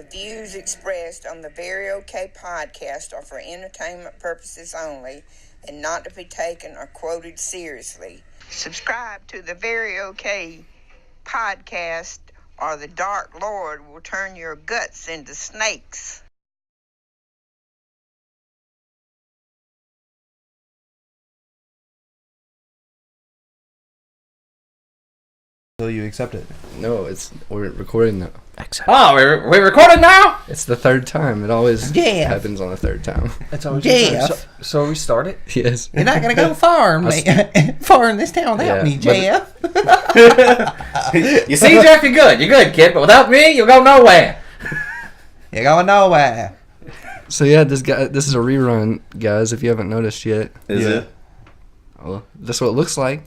The views expressed on the Very OK podcast are for entertainment purposes only and not to be taken or quoted seriously. Subscribe to the Very OK podcast or the Dark Lord will turn your guts into snakes. So you accept it? No, we're recording now. Oh, we're recording now? It's the third time. It always happens on the third time. It's always Jeff. So we started? Yes. You're not gonna go far in this town without me, Jeff. You see, Jeff, you're good. You're good, kid. But without me, you'll go nowhere. You're going nowhere. So yeah, this is a rerun, guys. If you haven't noticed yet. Is it? Well, that's what it looks like.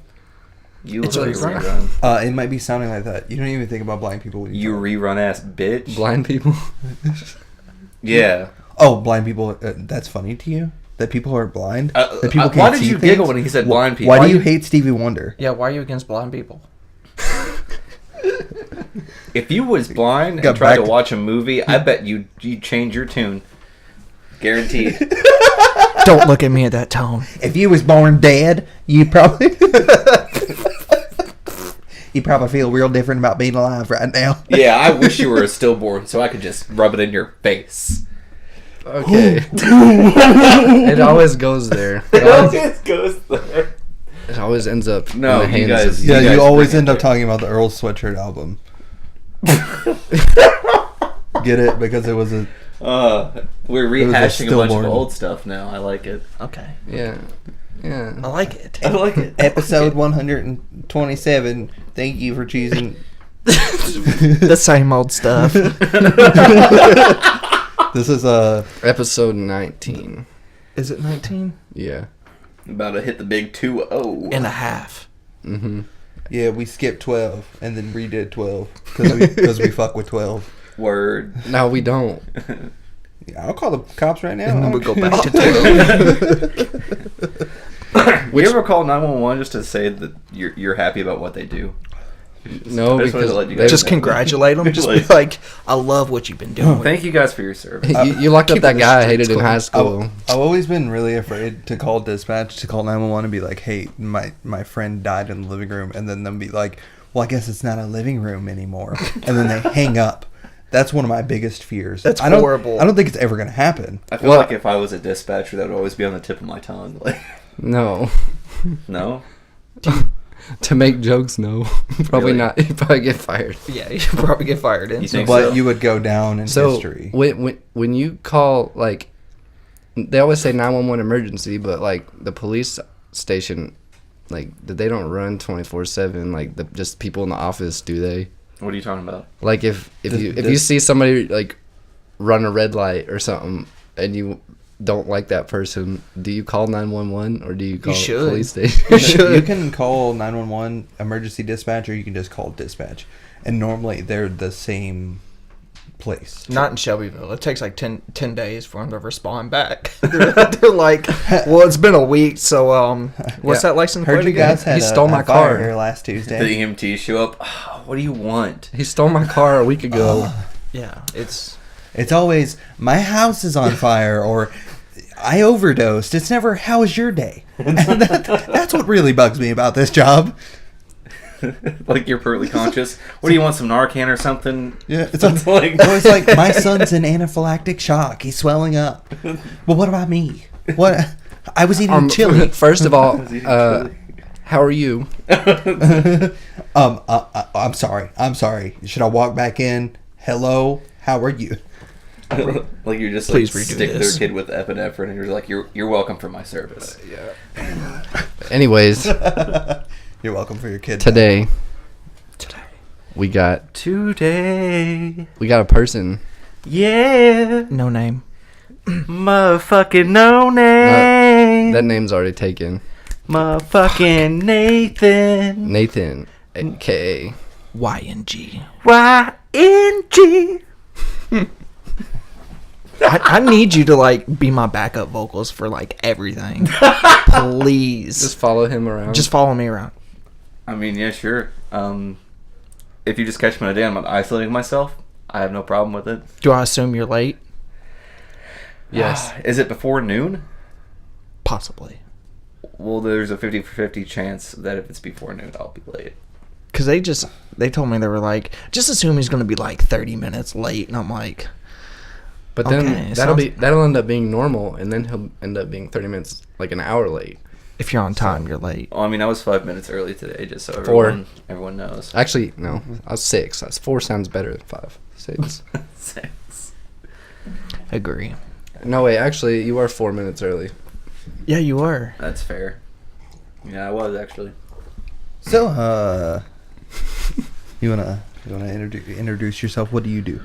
It's a It might be sounding like that. You don't even think about blind people when you rerun ass bitch. Blind people. Yeah. Oh, blind people. That's funny to you? That people are blind? That people why did you giggle when he said blind people? Why do you hate Stevie Wonder? Yeah, why are you against blind people? If you was blind and tried to watch a movie, I bet you'd change your tune. Guaranteed. Don't look at me at that tone. If you was born dead, you probably feel real different about being alive right now. Yeah, I wish you were a stillborn so I could just rub it in your face. Okay. It always goes there. It always ends up in the hands of... Yeah, you always end up talking about the Earl Sweatshirt album. Get it? Because it was a... we're rehashing a bunch of old stuff now. I like it. Okay. Yeah. Yeah. I like it. Episode 127. Thank you for choosing... The same old stuff. This is episode 19. Is it 19? Yeah. About to hit the big 2-0. And a half. Mm-hmm. Yeah, we skipped 12 and then redid 12 because we fuck with 12. Word. No, we don't. Yeah, I'll call the cops right now. And then we go back to 12. You ever call 911 just to say that you're happy about what they do? No, because just congratulate them. Just be like, I love what you've been doing. Thank you guys for your service. You locked up that guy I hated in high school. I've always been really afraid to call dispatch, to call 911 and be like, hey, my friend died in the living room. And then them be like, well, I guess it's not a living room anymore. And then they hang up. That's one of my biggest fears. That's horrible. I don't think it's ever going to happen. I feel like if I was a dispatcher, that would always be on the tip of my tongue. Like, no. No? To make jokes, no. Probably not. You'd probably get fired. Yeah, you'd probably get fired. You would go down in history. When you call, like, they always say 911 emergency, but, like, the police station, like, they don't run 24/7. Like, just people in the office, do they? What are you talking about? Like, if you see somebody, like, run a red light or something, and you don't like that person, do you call 911 or do you call the police station? You can call 911 emergency dispatch, or you can just call dispatch, and normally they're the same place. Not in Shelbyville. It takes like 10 days for them to respond back. They're like, well, it's been a week, so what's that license plate? Heard you guys had he stole my car here last Tuesday. The EMT show up. Oh, what do you want? He stole my car a week ago. Yeah, it's always, my house is on fire, or I overdosed. It's never, how was your day? That's what really bugs me about this job. Like, you're perfectly conscious. What do you want, some Narcan or something? Yeah, it's always like, my son's in anaphylactic shock. He's swelling up. Well, what about me? What? I was eating chili. First of all, how are you? I'm sorry. Should I walk back in? Hello, how are you? Like, you're just like, stick their kid with epinephrine, and you're like, you're welcome for my service. Yeah. Anyways, you're welcome for your kid. Today we got a person. Yeah. no name. Motherfucking no name. That name's already taken. Motherfucking Nathan, aka Y.N.G. Y.N.G. I need you to, like, be my backup vocals for, like, everything. Please. Just follow him around. Just follow me around. I mean, yeah, sure. If you just catch me on a day I'm not isolating myself, I have no problem with it. Do I assume you're late? Yes. Is it before noon? Possibly. Well, there's a 50-50 chance that if it's before noon, I'll be late. Because they told me, they were like, just assume he's going to be like 30 minutes late. And I'm like... But then that'll end up being normal, and then he'll end up being 30 minutes, like an hour late. If you're on time, you're late. Well, I mean, I was 5 minutes early today, just so everyone knows. Actually, no, I was 6. That's 4 sounds better than 5. 6. 6. Agree. No, wait, actually, you are 4 minutes early. Yeah, you were. That's fair. Yeah, I was actually. So, you wanna introduce yourself? What do you do?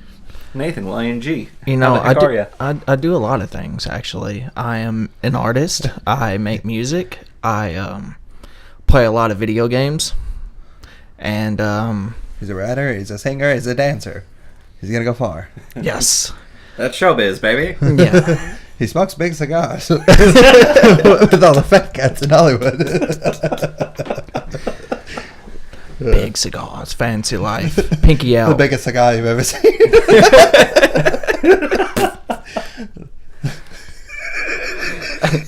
Nathan, Y.N.G. You know, How the heck are ya? I do a lot of things, actually. I am an artist. I make music. I play a lot of video games. And, He's a writer, he's a singer, he's a dancer. He's gonna go far. yes. That's showbiz, baby. Yeah. He smokes big cigars with all the fat cats in Hollywood. Big cigars, fancy life. Pinky out. The biggest cigar you've ever seen.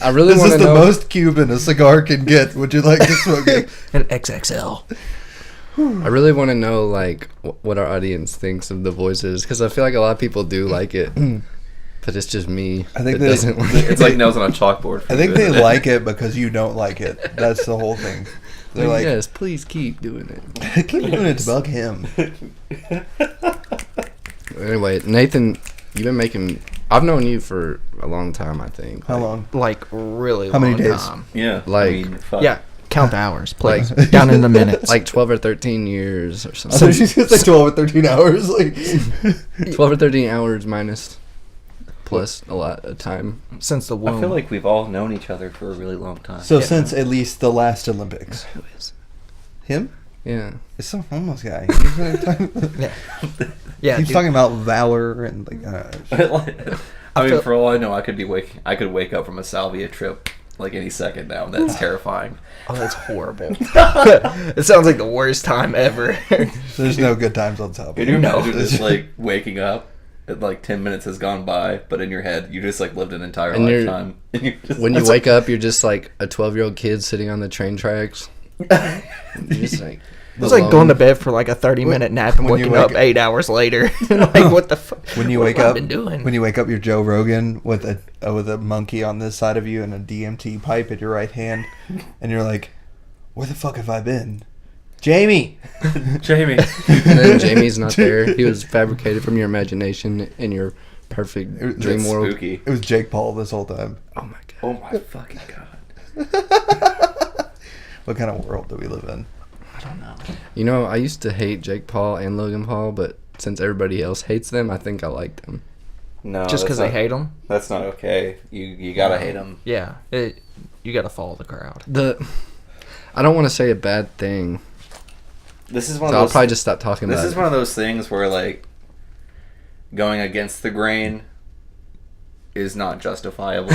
I really This want is to the know. most Cuban a cigar can get. Would you like to smoke it? An XXL. I really want to know, like, what our audience thinks of the voices, because I feel like a lot of people do like it, but it's just me. I think that doesn't like it. It's like nails on a chalkboard. For I think you, they isn't it? like it because you don't like it. That's the whole thing. They're like, yes, please keep doing it. keep doing it to bug him. Anyway, Nathan, you've been making. I've known you for a long time, I think. How long? Like, really How many long days? time. Yeah. Like- fuck. Yeah. Count the hours, please. Down in the minutes. Like 12 or 13 years or I something. thought she's like 12 or 13 hours. Like, 12 or 13 hours minus plus a lot of time. Since the womb. I feel like we've all known each other for a really long time. so since at least the last Olympics. Who is? Him? Yeah. It's some homeless guy. He's Yeah. Yeah. He's dude. talking about valor and like. I mean, feel- for all I know, I could wake up from a salvia trip like any second now. And that's terrifying. Oh, that's horrible. It sounds like the worst time ever. There's no good times on top. Can you imagine just like waking up and like 10 minutes has gone by, but in your head you just like lived an entire And you're- lifetime. And you just, When you wake up, you're just like a 12-year-old kid sitting on the train tracks. You're just like. It's like going to bed for like a 30-minute nap and when you waking up wake- 8 hours later. Like, what the fuck? When you What wake have I up, been doing? when you wake up, you're Joe Rogan with a monkey on this side of you and a DMT pipe at your right hand, and you're like, "Where the fuck have I been, Jamie?" Jamie. And then Jamie's not there. He was fabricated from your imagination in your perfect dream That's world. spooky. It was Jake Paul this whole time. Oh my god. Oh my fucking god. What kind of world do we live in? I don't know. You know, I used to hate Jake Paul and Logan Paul, but since everybody else hates them, I think I like them. No, Just that's because they not- hate them? That's not okay. You gotta hate them. Yeah. You got to follow the crowd. I don't want to say a bad thing, This is one so of I'll those. probably just stop talking This about is it. one of those things where like going against the grain is not justifiable,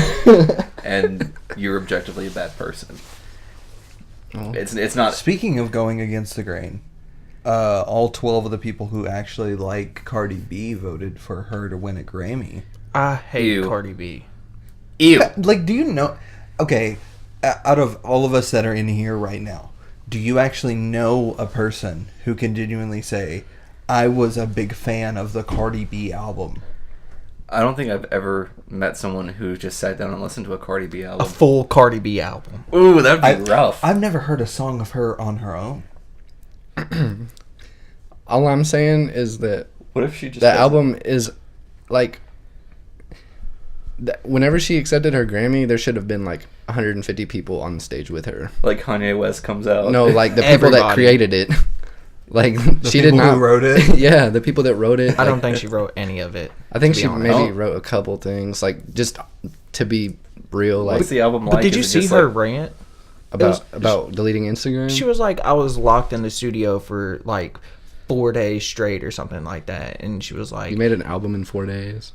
and you're objectively a bad person. Oh. It's not. Speaking of going against the grain, all 12 of the people who actually like Cardi B voted for her to win a Grammy. I hate Ew. Cardi B. Ew. Like, do you know? Okay, out of all of us that are in here right now, do you actually know a person who can genuinely say, "I was a big fan of the Cardi B album"? I don't think I've ever met someone who just sat down and listened to a Cardi B A album. full Cardi B album. Ooh, that'd be rough. I've never heard a song of her on her own. All I'm saying is that What if she just the doesn't- album is like whenever she accepted her Grammy, there should have been like 150 people on the stage with her. like Kanye West comes out? No, like the people that Everybody. created it. Like The she did people not who wrote it. Yeah, the people that wrote it. I don't like, think she wrote any of it. I think to be she honest. maybe Oh. wrote a couple things, like just to be real, like What's the album like? But did you Is it see just, her like- rant? about deleting Instagram. She was like, I was locked in the studio for like 4 days straight or something like that. And she was like, You made an album in 4 days.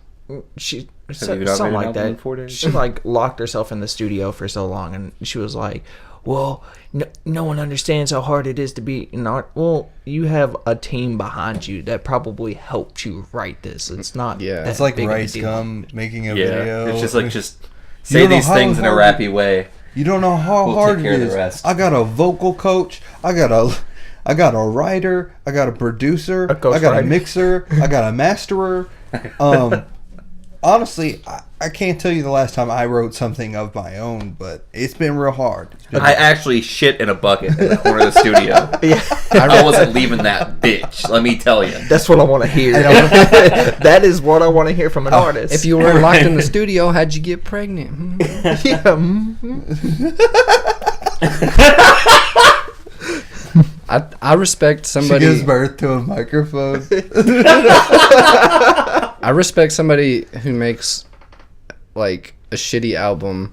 she Have you not something made an like album in that. 4 days? She like locked herself in the studio for so long, and she was like, "Well, no one understands how hard it is to be an art." Well, you have a team behind you that probably helped you write this. It's not. Yeah. that It's like big of a Rice deal. Gum making a Yeah, video. it's just like just You say don't know these how things in a hard rappy way. You don't know how We'll hard take it care of the is. rest. I got a vocal coach. I got a writer. I got a producer. A I got ghostwriter. a mixer. I got a masterer. Honestly, I can't tell you the last time I wrote something of my own, but it's been real hard. I actually shit in a bucket in the corner of the studio. Yeah, I wasn't leaving that bitch. Let me tell you. that's what I want to hear. That is what I want to hear from an artist. If you were locked in the studio, how'd you get pregnant? yeah, I respect She somebody. gives birth to a microphone. I respect somebody who makes like a shitty album,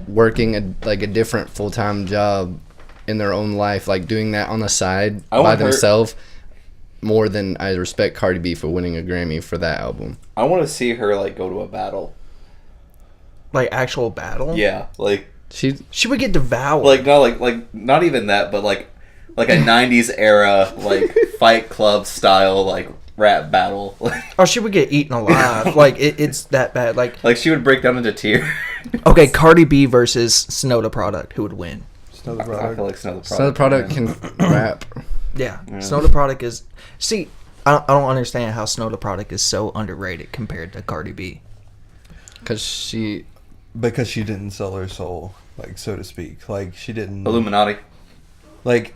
working a different full time job in their own life, like doing that on the side I by want her- themselves. More than I respect Cardi B for winning a Grammy for that album. I want to see her like go to a battle. like actual battle. Yeah, like She would get devoured. not even that, but like a '90s era like Fight Club style like rap battle. Oh, she would get eaten alive. Like it's that bad. Like Like she would break down into tears. okay, Cardi B versus Snow the Product. Who would win? Snow the I Product. feel like Snow the so the product can rap. Yeah, Snow the Product is. See, I don't understand how Snow the Product is so underrated compared to Cardi B. Because she Because she didn't sell her soul, like so to speak. Like she didn't. Illuminati. Like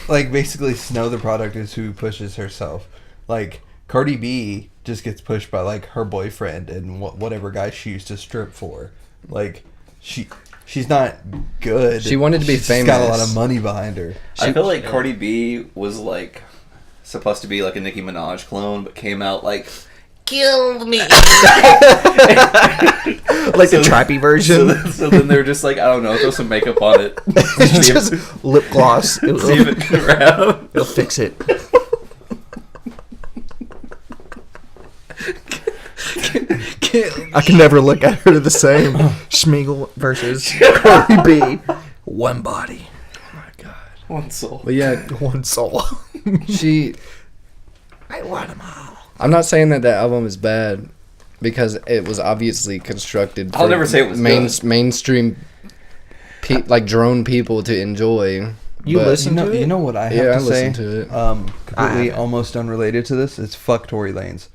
basically, Snow the Product is who pushes herself. Like Cardi B just gets pushed by like her boyfriend and whatever guy she used to strip for. Like she's not good. She wanted to be She's got a lot famous. of money behind her. I feel like Cardi B was like supposed to be like a Nicki Minaj clone, but came out like killed me. Like the trappy version. So then they're just like, I don't know, throw some makeup on it. see, if, Just lip gloss. see if it can rap. It'll fix it. I can never look at her the same. Schmeagle versus Cardi B. One body, One soul. but yeah, one soul. she I want them all. I'm not saying that album is bad because it was obviously constructed I'll never say it was good. mainstream like drone people to enjoy. You but- listen to it? You know what I have Yeah, to I say? listened to it. Completely haven't. almost unrelated to this. It's fuck Tory Lanez.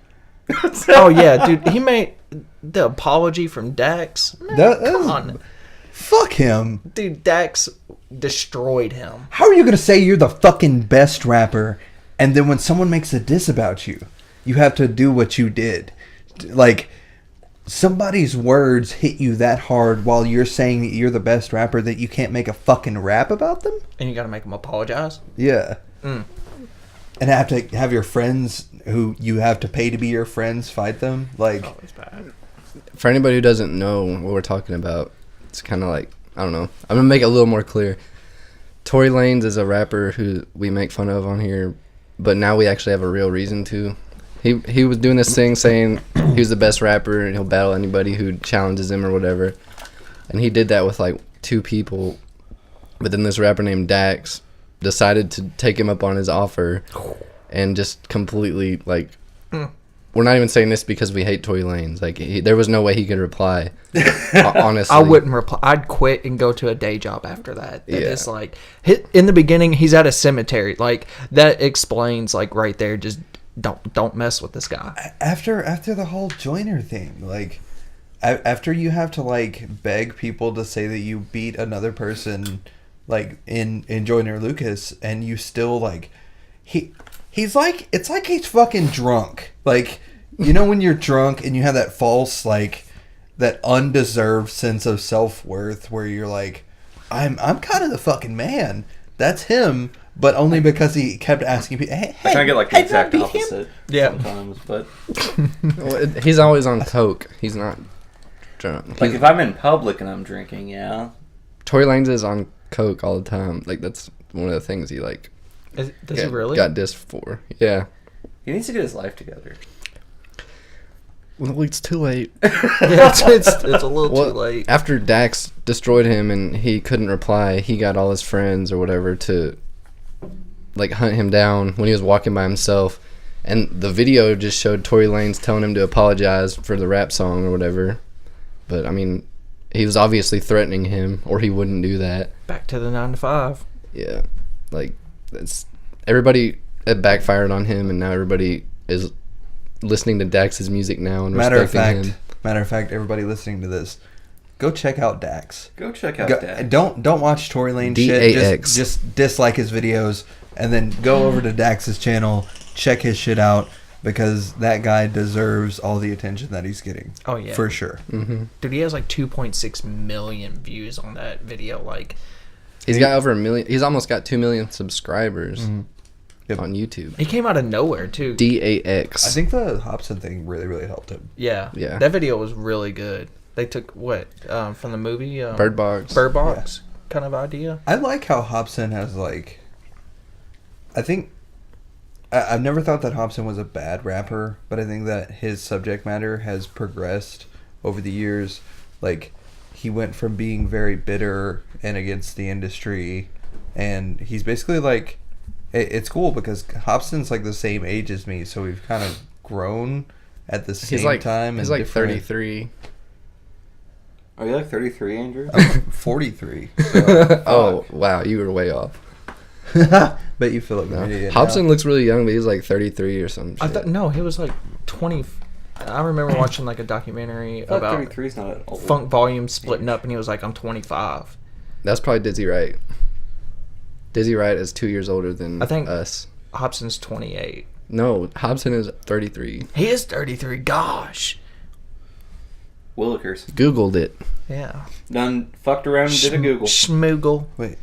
Oh yeah, dude. He made the apology from Dax. Man, That come is- on, Fuck him. dude. Dax destroyed him. How are you gonna say you're the fucking best rapper, and then when someone makes a diss about you, you have to do what you did? Like, somebody's words hit you that hard while you're saying that you're the best rapper that you can't make a fucking rap about them? And you gotta make him apologize. Yeah. And have to have your friends who you have to pay to be your friends fight them? Like, It's bad. For anybody who doesn't know what we're talking about, it's kind of like, I don't know. I'm going to make it a little more clear. Tory Lanez is a rapper who we make fun of on here, but now we actually have a real reason to. He was doing this thing saying he was the best rapper and he'll battle anybody who challenges him or whatever. And he did that with like 2 people. But then this rapper named Dax decided to take him up on his offer and just completely like we're not even saying this because we hate Tory Lanez. Like there was no way he could reply. Honestly, I wouldn't reply. I'd quit and go to a day job after that. Yeah. It's like in the beginning, he's at a cemetery. Like that explains like right there. Just don't mess with this guy. after the whole Joyner thing, like, after you have to, like, beg people to say that you beat another person, like, in Joyner Lucas, and you still, like, he's like, it's like he's fucking drunk. Like, you know when you're drunk and you have that false, like, that undeserved sense of self-worth where you're like, I'm kind of the fucking man. That's him, but only because he kept asking people, hey, I kind of get like the hey, exact can I beat him? opposite Yeah. sometimes, but he's always on coke. He's not drunk. like if I'm in public and I'm drinking, yeah. Tory Lanez is on coke all the time. Like that's one of the things he like Does he really? got dissed for. Yeah. He needs to get his life together. Well, it's too late. Yeah, it's a little too late. After Dax destroyed him and he couldn't reply, he got all his friends or whatever to like hunt him down when he was walking by himself. And the video just showed Tory Lanez telling him to apologize for the rap song or whatever. But I mean, he was obviously threatening him, or he wouldn't do that. Back to the 9 to 5. Yeah, like that's everybody. It backfired on him, and now everybody is listening to Dax's music now and respecting him. Matter of fact, everybody listening to this, go check out Dax. Go check out Dax. Don't watch Tory Lanez shit. Just dislike his videos, and then go over to Dax's channel, check his shit out, because that guy deserves all the attention that he's getting. Oh yeah, for sure. Mm-hmm. Dude, he has like 2.6 million views on that video. Like, he's got over 1 million. He's almost got 2 million subscribers. Mm-hmm. Yep. On YouTube. He came out of nowhere too. DAX. I think the Hobson thing really helped him. Yeah. That video was really good. They took what from the movie Bird Box kind of idea. I like how Hobson has like. I think I've never thought that Hobson was a bad rapper, but I think that his subject matter has progressed over the years. Like, he went from being very bitter and against the industry, and he's basically like. It's cool because Hobson's like the same age as me, so we've kind of grown at the same time. He's like 33. Are you like 33, Andrew? I'm 43. So. Oh, wow. You were way off. Bet you feel like an idiot. Hobson looks really young, but he's like 33 or something. I thought no, he was like 20. I remember watching like a documentary about 33 is not old. Funk Volume splitting up, and he was like, "I'm 25." That's probably Dizzy Wright. Dizzy Wright is 2 years older than I think us. Hobson's 28. No, Hobson is 33. He is 33. Gosh. Willikers. Googled it. Yeah. Done fucked around and did a Google. Schmoogle. Wait.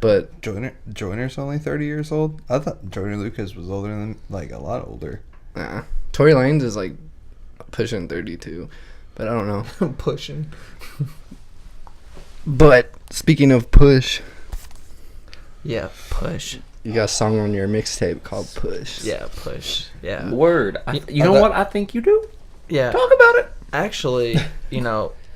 But Joyner's only 30 years old? I thought Joyner Lucas was older than, like, a lot older. nah. Tory Lanez is like pushing 32. But I don't know. Pushing. But speaking of push. Yeah, push. You got a song on your mixtape called Push. Yeah, push. Yeah. Word. You know what I think you do? Yeah. Talk about it. Actually,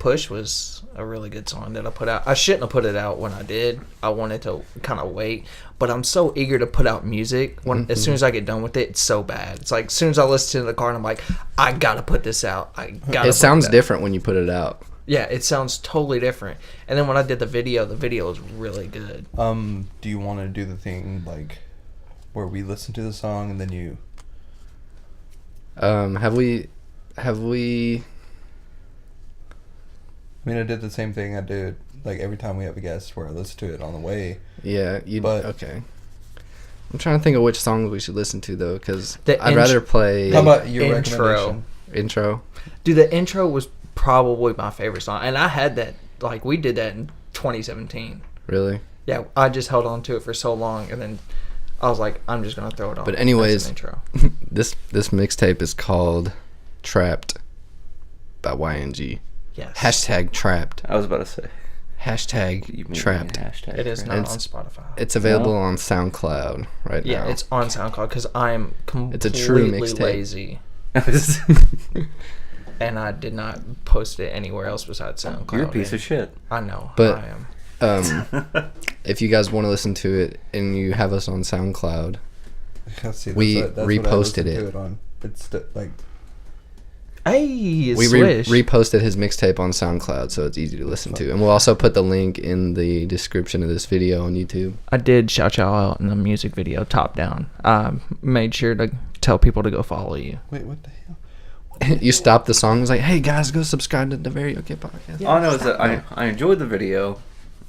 Push was a really good song that I put out. I shouldn't have put it out when I did. I wanted to kind of wait. But I'm so eager to put out music. As soon as I get done with it, it's so bad. It's like as soon as I listen to it in the car, and I'm like, I got to put this out. It sounds different when you put it out. Yeah, it sounds totally different. And then when I did the video was really good. Do you want to do the thing, like, where we listen to the song and then you... Have we... I mean, I did the same thing I do, like, every time we have a guest where I listen to it on the way. Yeah, But okay. I'm trying to think of which songs we should listen to, though, because The I'd rather play... How about your intro? Intro? Dude, the intro was probably my favorite song. And I had that, like, we did that in 2017. Really? Yeah, I just held on to it for so long, and then I was like, I'm just going to throw it on. But anyways, as an intro. this mixtape is called Trapped by Y.N.G. Yes. Hashtag Trapped. I was about to say. Hashtag Trapped. Hashtag It is trapped. not on Spotify. It's available on SoundCloud right now. Yeah, it's on SoundCloud because I'm It's a true completely mixtape. lazy. And I did not post it anywhere else besides SoundCloud. You're a piece of shit. I know. But- I am. If you guys want to listen to it and you have us on SoundCloud, See, We what I reposted listen it. to on. It's like... Hey, we Swish. reposted his mixtape on SoundCloud, so it's easy to listen to. And we'll also put the link in the description of this video on YouTube. I did shout y'all out in the music video, Top Down. I made sure to tell people to go follow you. Wait, what the hell? You stopped the song. It was like, hey guys, go subscribe to the Very Okay Podcast. All I know is that I enjoyed the video,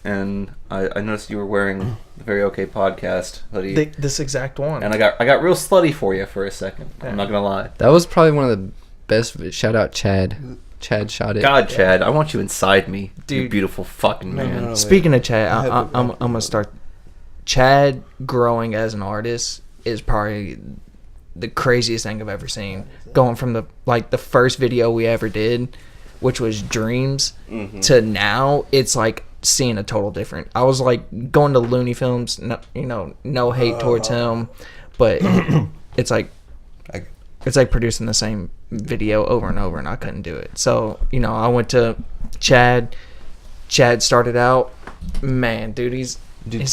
and I noticed you were wearing the Very Okay Podcast hoodie, This exact one. and I got real slutty for you for a second. Yeah. I'm not gonna lie. That was probably one of the best. Shout out Chad. Chad shot it. God, Chad, I want you inside me, you Dude. beautiful fucking man. No, wait. Speaking of Chad, I have I'm the- going to start. Chad growing as an artist is probably the craziest thing I've ever seen. Going from the first video we ever did, which was Dreams, to now, it's like seeing a total different. I was like going to Looney Films, no hate towards him, but it's like it's like producing the same video over and over, and I couldn't do it. So, you know, I went to Chad. Chad started out, man, dude, he's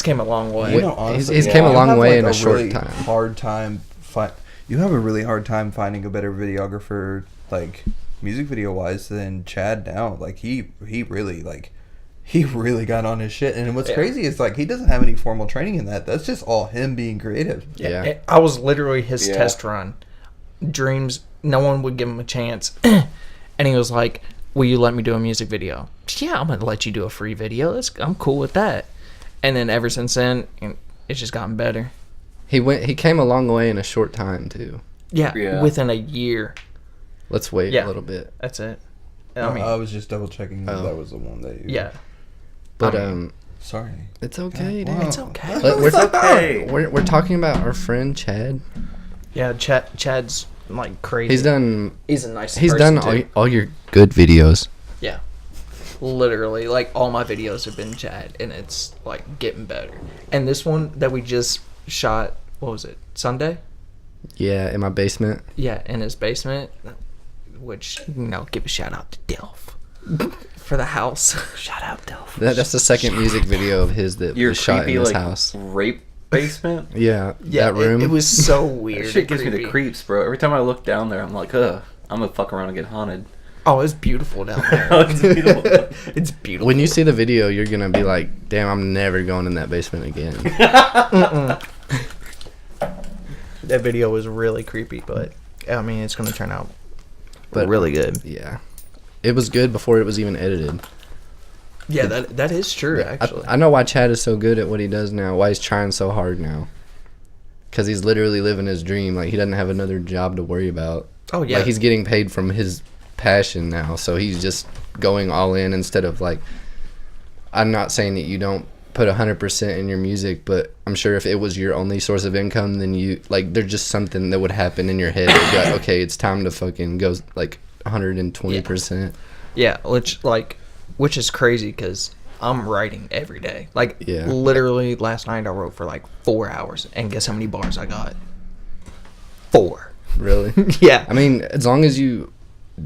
came a long way. You know, honestly, he's came a you long have, way like, in a short really time. You have a really hard time finding a better videographer, like, music video wise than Chad now. Like, he really got on his shit. And what's crazy is, like, he doesn't have any formal training in that. That's just all him being creative. Yeah. I was literally his test run. Dreams, no one would give him a chance. And he was like, will you let me do a music video? Yeah, I'm going to let you do a free video. I'm cool with that. And then ever since then, it's just gotten better. He came a long way in a short time, too. Yeah. Within a year. Let's wait a little bit. That's it. I was just double checking that was the one that you... Yeah. But, sorry. It's okay, dude. Wow. It's okay. It's okay. We're talking about our friend Chad. Yeah, Chad's like crazy. He's a nice He's person, done too. all your good videos. Yeah. Literally, like, all my videos have been Chad, and it's, like, getting better. And this one that we just shot, what was it, Sunday? Yeah, in my basement. Yeah, in his basement, which, you know, give a shout out to Delph for the house. Shout out, Delph. That's the second music video of his that Your was shot in creepy, his like, house. rape basement? Yeah, Yeah, that room. It was so weird. That shit gives me creepy. the creeps, bro. Every time I look down there, I'm like, ugh, I'm gonna fuck around and get haunted. Oh, it's beautiful down there. It's beautiful. It's beautiful. When you see the video, you're gonna be like, "Damn, I'm never going in that basement again." That video was really creepy, but I mean, it's gonna turn out But really good. Yeah, it was good before it was even edited. Yeah, that is true. Actually, I know why Chad is so good at what he does now. Why he's trying so hard now. Because he's literally living his dream. Like, he doesn't have another job to worry about. Oh yeah, Like, he's getting paid from his passion now, so he's just going all in instead of, like, I'm not saying that you don't put 100% in your music, but I'm sure if it was your only source of income, then you, like, there's just something that would happen in your head. You'd be like, okay, it's time to fucking go, like, 120%. Yeah, which is crazy because I'm writing every day. Like, Yeah. literally last night I wrote for like 4 hours, and guess how many bars I got? 4. Really? Yeah. I mean, as long as you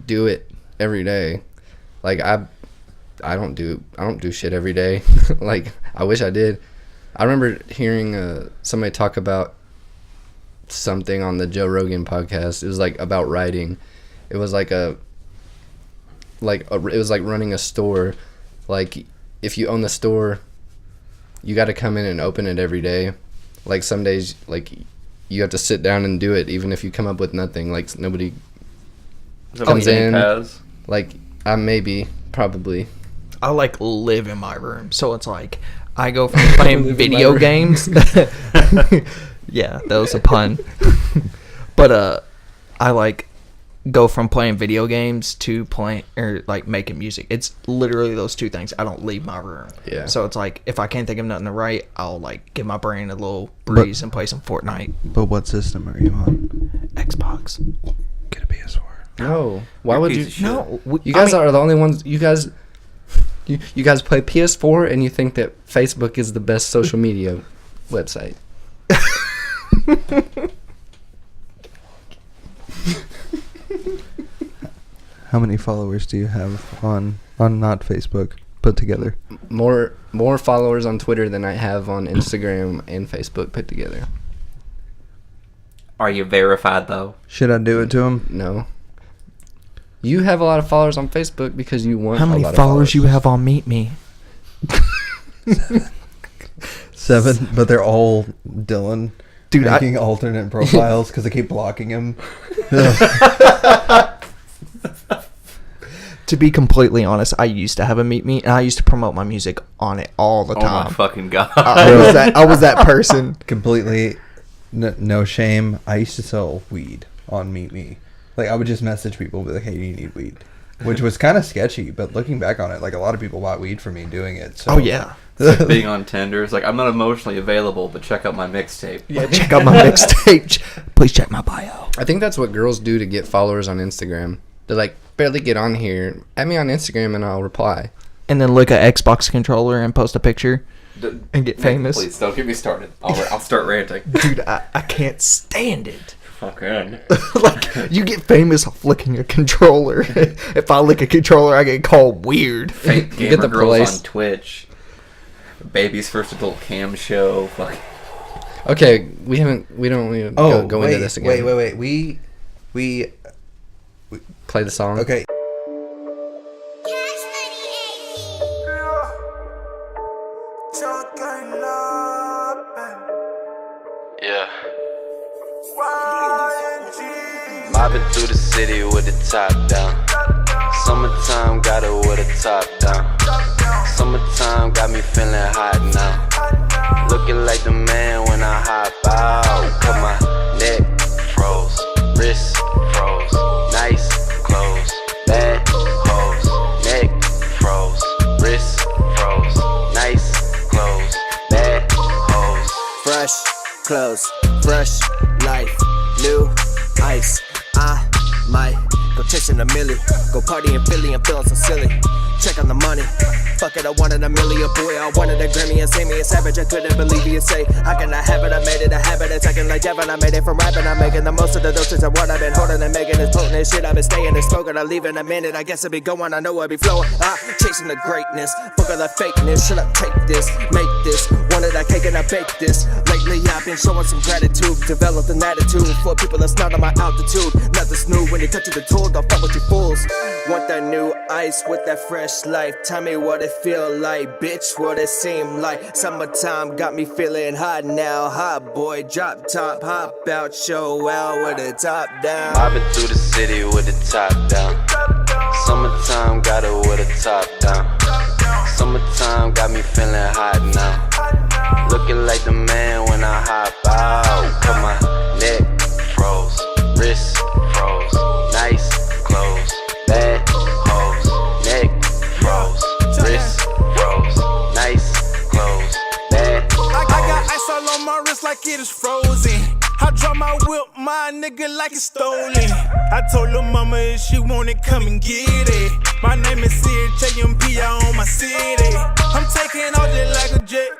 do it every day. Like, I don't do shit every day. Like, I wish I did. I remember hearing somebody talk about something on the Joe Rogan podcast. It was like about writing. It was like it was like running a store. Like, if you own the store, you got to come in and open it every day. Like, some days, like, you have to sit down and do it, even if you come up with nothing. Like, nobody comes in. Like, probably. I like live in my room, so it's like I go from playing video games. Yeah, that was a pun. But I like go from playing video games to playing or like making music. It's literally those two things. I don't leave my room. Yeah. So it's like if I can't think of nothing to write, I'll like give my brain a little breeze and play some Fortnite. But what system are you on? Xbox. Get a PS4. No. Why would you? No. You guys are the only ones. You guys play PS4 and you think that Facebook is the best social media website. How many followers do you have on not Facebook put together? More followers on Twitter than I have on Instagram and Facebook put together. Are you verified, though? Should I do it to him? No. You have a lot of followers on Facebook because you want How many a lot followers of you have on Meet Me? 7, but they're all Dylan. Dude, making alternate profiles because I keep blocking him. To be completely honest, I used to have a Meet Me, and I used to promote my music on it all the Oh time. my fucking god! I was that person. Completely, no shame. I used to sell weed on Meet Me. Like, I would just message people, be like, "Hey, you need weed," which was kind of sketchy. But looking back on it, like, a lot of people bought weed from me doing it. So. Oh yeah. It's like being on Tinder. It's like, I'm not emotionally available, but check out my mixtape. Yeah, check out my mixtape. Please check my bio. I think that's what girls do to get followers on Instagram. They're like, barely get on here. Add me on Instagram and I'll reply. And then look at Xbox controller and post a picture and get famous. Please, don't get me started. I'll start ranting. Dude, I can't stand it. Fucking. Like, you get famous flicking a controller. If I lick a controller, I get called weird. Fake You gamer get the girls place. on Twitch. Baby's first adult cam show. Fuck. Okay, we don't even go into this again. Wait. We Play the song. okay. Yeah. Mobbing through the city with the top down. Summertime got her with a top down. Summertime got me feeling hot now. Looking like the man when I hop out. Cut my neck froze, wrist froze. Nice clothes, bad hoes. Neck froze, wrist froze. Nice clothes, bad hoes. Fresh clothes, fresh life, new ice. I might go chasing a milli, go party in Philly and feeling so silly. Check on the money, fuck it, I wanted a million, boy, I wanted a Grammy and say me a savage, I couldn't believe you say, how can I have it, I made it a habit, attacking like Devin, I made it from rapping, I'm making the most of the doses of what I've been holding and making this potent as shit, I've been staying and smoking, I leave in a minute, I guess I be going, I know I be flowing, chasing the greatness, fuck all the fakeness, should I take this, make this, wanted a cake and I bake this, lately I've been showing some gratitude, developed an attitude, for people that's not on my altitude, nothing's new, when you touch the tool, don't fuck with you fools, want that new ice with that fresh life, tell me what it feel like, bitch, what it seem like, summertime got me feeling hot now, hot boy, drop top, hop out, show out with the top down. Mobbing through the city with the top down. Summertime got her with a top down. Summertime got me feeling hot now. Looking like the man when I hop out. Cut my neck froze, wrist froze. Nice clothes, bad hoes. Neck froze, wrist froze. Nice clothes, bad hoes. I got ice all on my wrist like it is frozen. I drop my whip, my nigga, like it's stolen. I told lil' mama if she want it, come and get it. My name is CJMP, I own my city. I'm taking all just like a jet.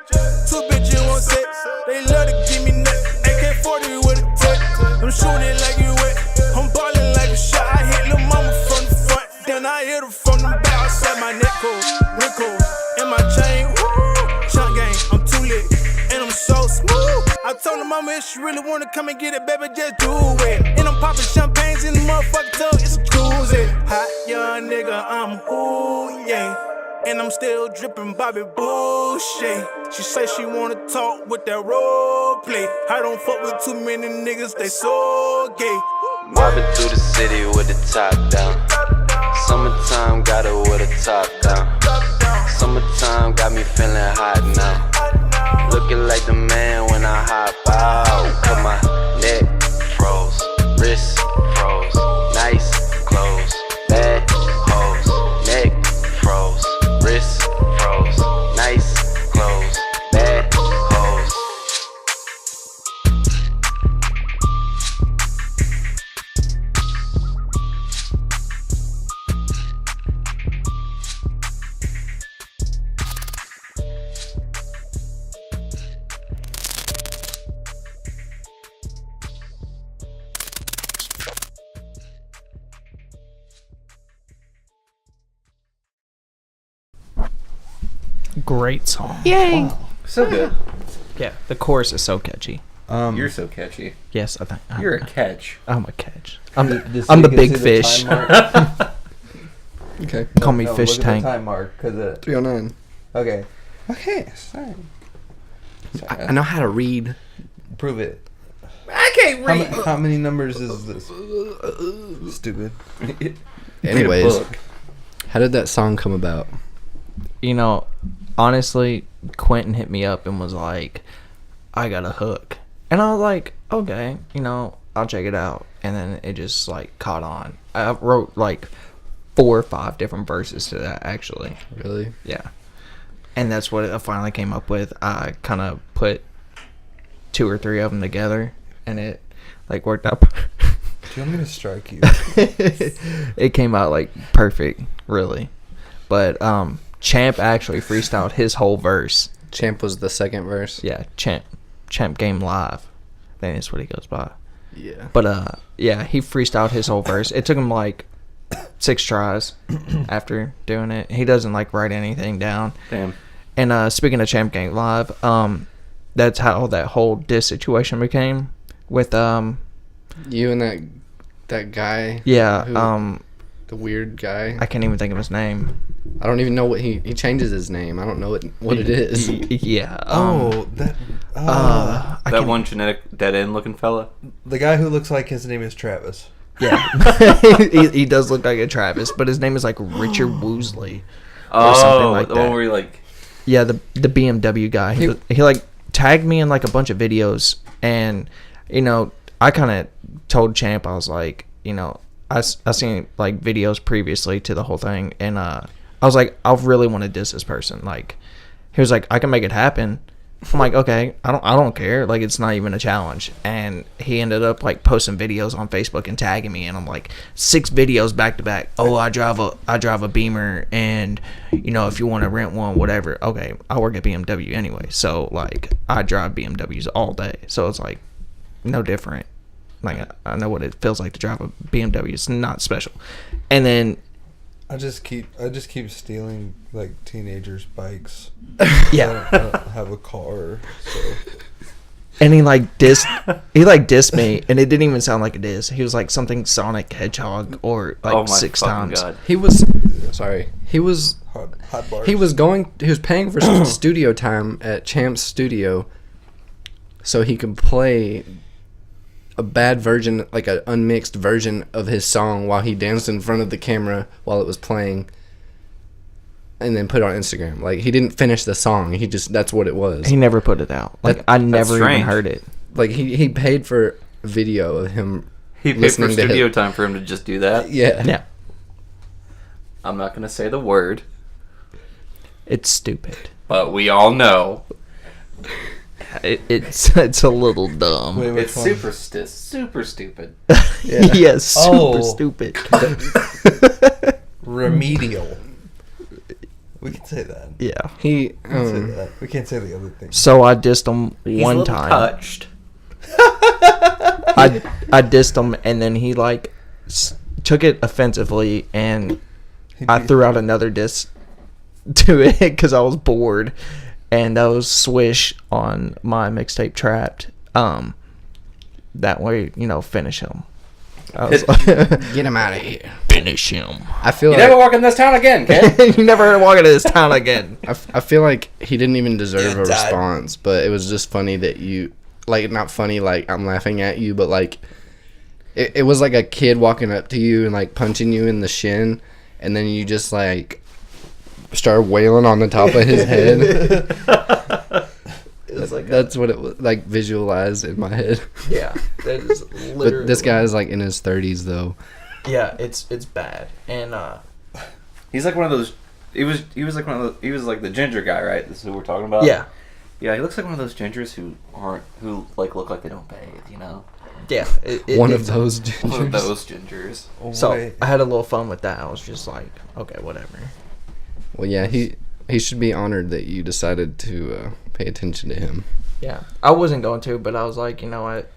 Two bitches, one sex. They love to give me nut. AK-40 with a tech. I'm shooting like you wet. I'm ballin' like a shot. I hit lil' mama from the front, then I hit her from the back. I said my neck cold, wrinkle, and my chain. Woo, chunk gang, I'm too lit, and I'm so smooth. I told her mama if she really wanna come and get it, baby, just do it. And I'm popping champagnes in the motherfucking tub, it's a jacuzzi. Hot young nigga, I'm who, yeah. And I'm still dripping Bobby Boucher. She say she wanna talk with that role play. I don't fuck with too many niggas, they so gay. Mobbing through the city with the top down. Summertime got her with a top down. Summertime got me feeling hot now. Looking like the man when I hop out. Cut my neck froze, wrist froze. Nice clothes, bad hoes. Neck froze, wrist froze. Nice clothes, bad hoes. Great song. Yay! So good. Yeah, the chorus is so catchy. You're so catchy. Yes, I think You're a catch. I'm a catch. I'm Does the he big get to fish. time mark? Okay. Call me fish look tank. At the time mark, cause 309. okay. Okay, sorry. I know how to read. Prove it. I can't read. How many numbers is this? Stupid. Anyways, book. how did that song come about? You know, honestly, Quentin hit me up and was like, I got a hook. And I was like, okay, you know, I'll check it out. And then it just, like, caught on. I wrote, like, 4 or 5 different verses to that, actually. Really? Yeah. And that's what I finally came up with. I kind of put 2 or 3 of them together, and it, like, worked out. Do you want me to strike you? It came out, like, perfect, really. But, Champ actually freestyled his whole verse. Champ was the second verse. Yeah, Champ Game Live. I think that's what he goes by. Yeah. But yeah, he freestyled his whole verse. It took him like 6 tries after doing it. He doesn't like write anything down. Damn. And speaking of Champ Gang Live, that's how that whole diss situation became with You and that guy. yeah, who- the weird guy. I can't even think of his name. I don't even know what he changes his name. I don't know what it is. Yeah. That one genetic dead end looking fella. the guy who looks like his name is Travis. Yeah. he does look like a Travis, but his name is like Richard Woosley. Oh, something like the that. one where you like. Yeah, the BMW guy. He like tagged me in like a bunch of videos, and you know, I kind of told Champ, I was like, you know, I seen like videos previously to the whole thing, and I was like, I really want to diss this person. Like, he was like, I can make it happen. I'm like, okay, I don't care. Like, it's not even a challenge. And he ended up like posting videos on Facebook and tagging me, and I'm like, 6 videos back to back. Oh, I drive a Beamer, and you know, if you want to rent one, whatever. Okay, I work at BMW anyway, so like I drive BMWs all day, so it's like no different. Like, I know what it feels like to drive a BMW. It's not special. And then I just keep stealing like teenagers' bikes. yeah. I don't have a car, so And he dissed me, and it didn't even sound like a diss. He was like something Sonic Hedgehog or like Oh my 6 fucking times. god. He was sorry. He was hot bars. he was paying for studio time at Champ's studio so he could play a bad version, like an unmixed version of his song while he danced in front of the camera while it was playing, and then put it on Instagram. Like, he didn't finish the song. He just, that's what it was. He never put it out. Like, I never even strange. heard it. Like, he paid for a video of him. He paid for listening to studio him. time for him to just do that. Yeah. Yeah. I'm not gonna say the word, It's stupid. but we all know It's a little dumb. Wait, which it's one? super stupid. Yes, super Oh. stupid. Remedial. We can say that. Yeah. He, We can say that. We can't say the other thing. So I dissed him He's a one little time. touched. I dissed him, and then he like took it offensively, and I threw out another diss to it because I was bored, and that was Swish on my mixtape Trapped. That way, you know, finish him. I was like, get him out of here. finish him. I feel You like never walk in this town again, kid. You never walk into this town again. I feel like he didn't even deserve Yeah, a died. response, but it was just funny that you, like, not funny like I'm laughing at you, but like it was like a kid walking up to you and like punching you in the shin, and then you just like start wailing on the top of his head. That's what it was like, visualized in my head. Yeah, that is literally. But this guy is like in his 30s though. Yeah, it's bad, and He's like one of those. He was like the ginger guy, right? This is who we're talking about. yeah, Yeah, he looks like one of those gingers who like look like they don't bathe, you know. yeah. One of those One of gingers. those gingers. So Wait. I had a little fun with that. I was just like, okay, whatever. Well, yeah, he should be honored that you decided to pay attention to him. Yeah, I wasn't going to, but I was like, you know what?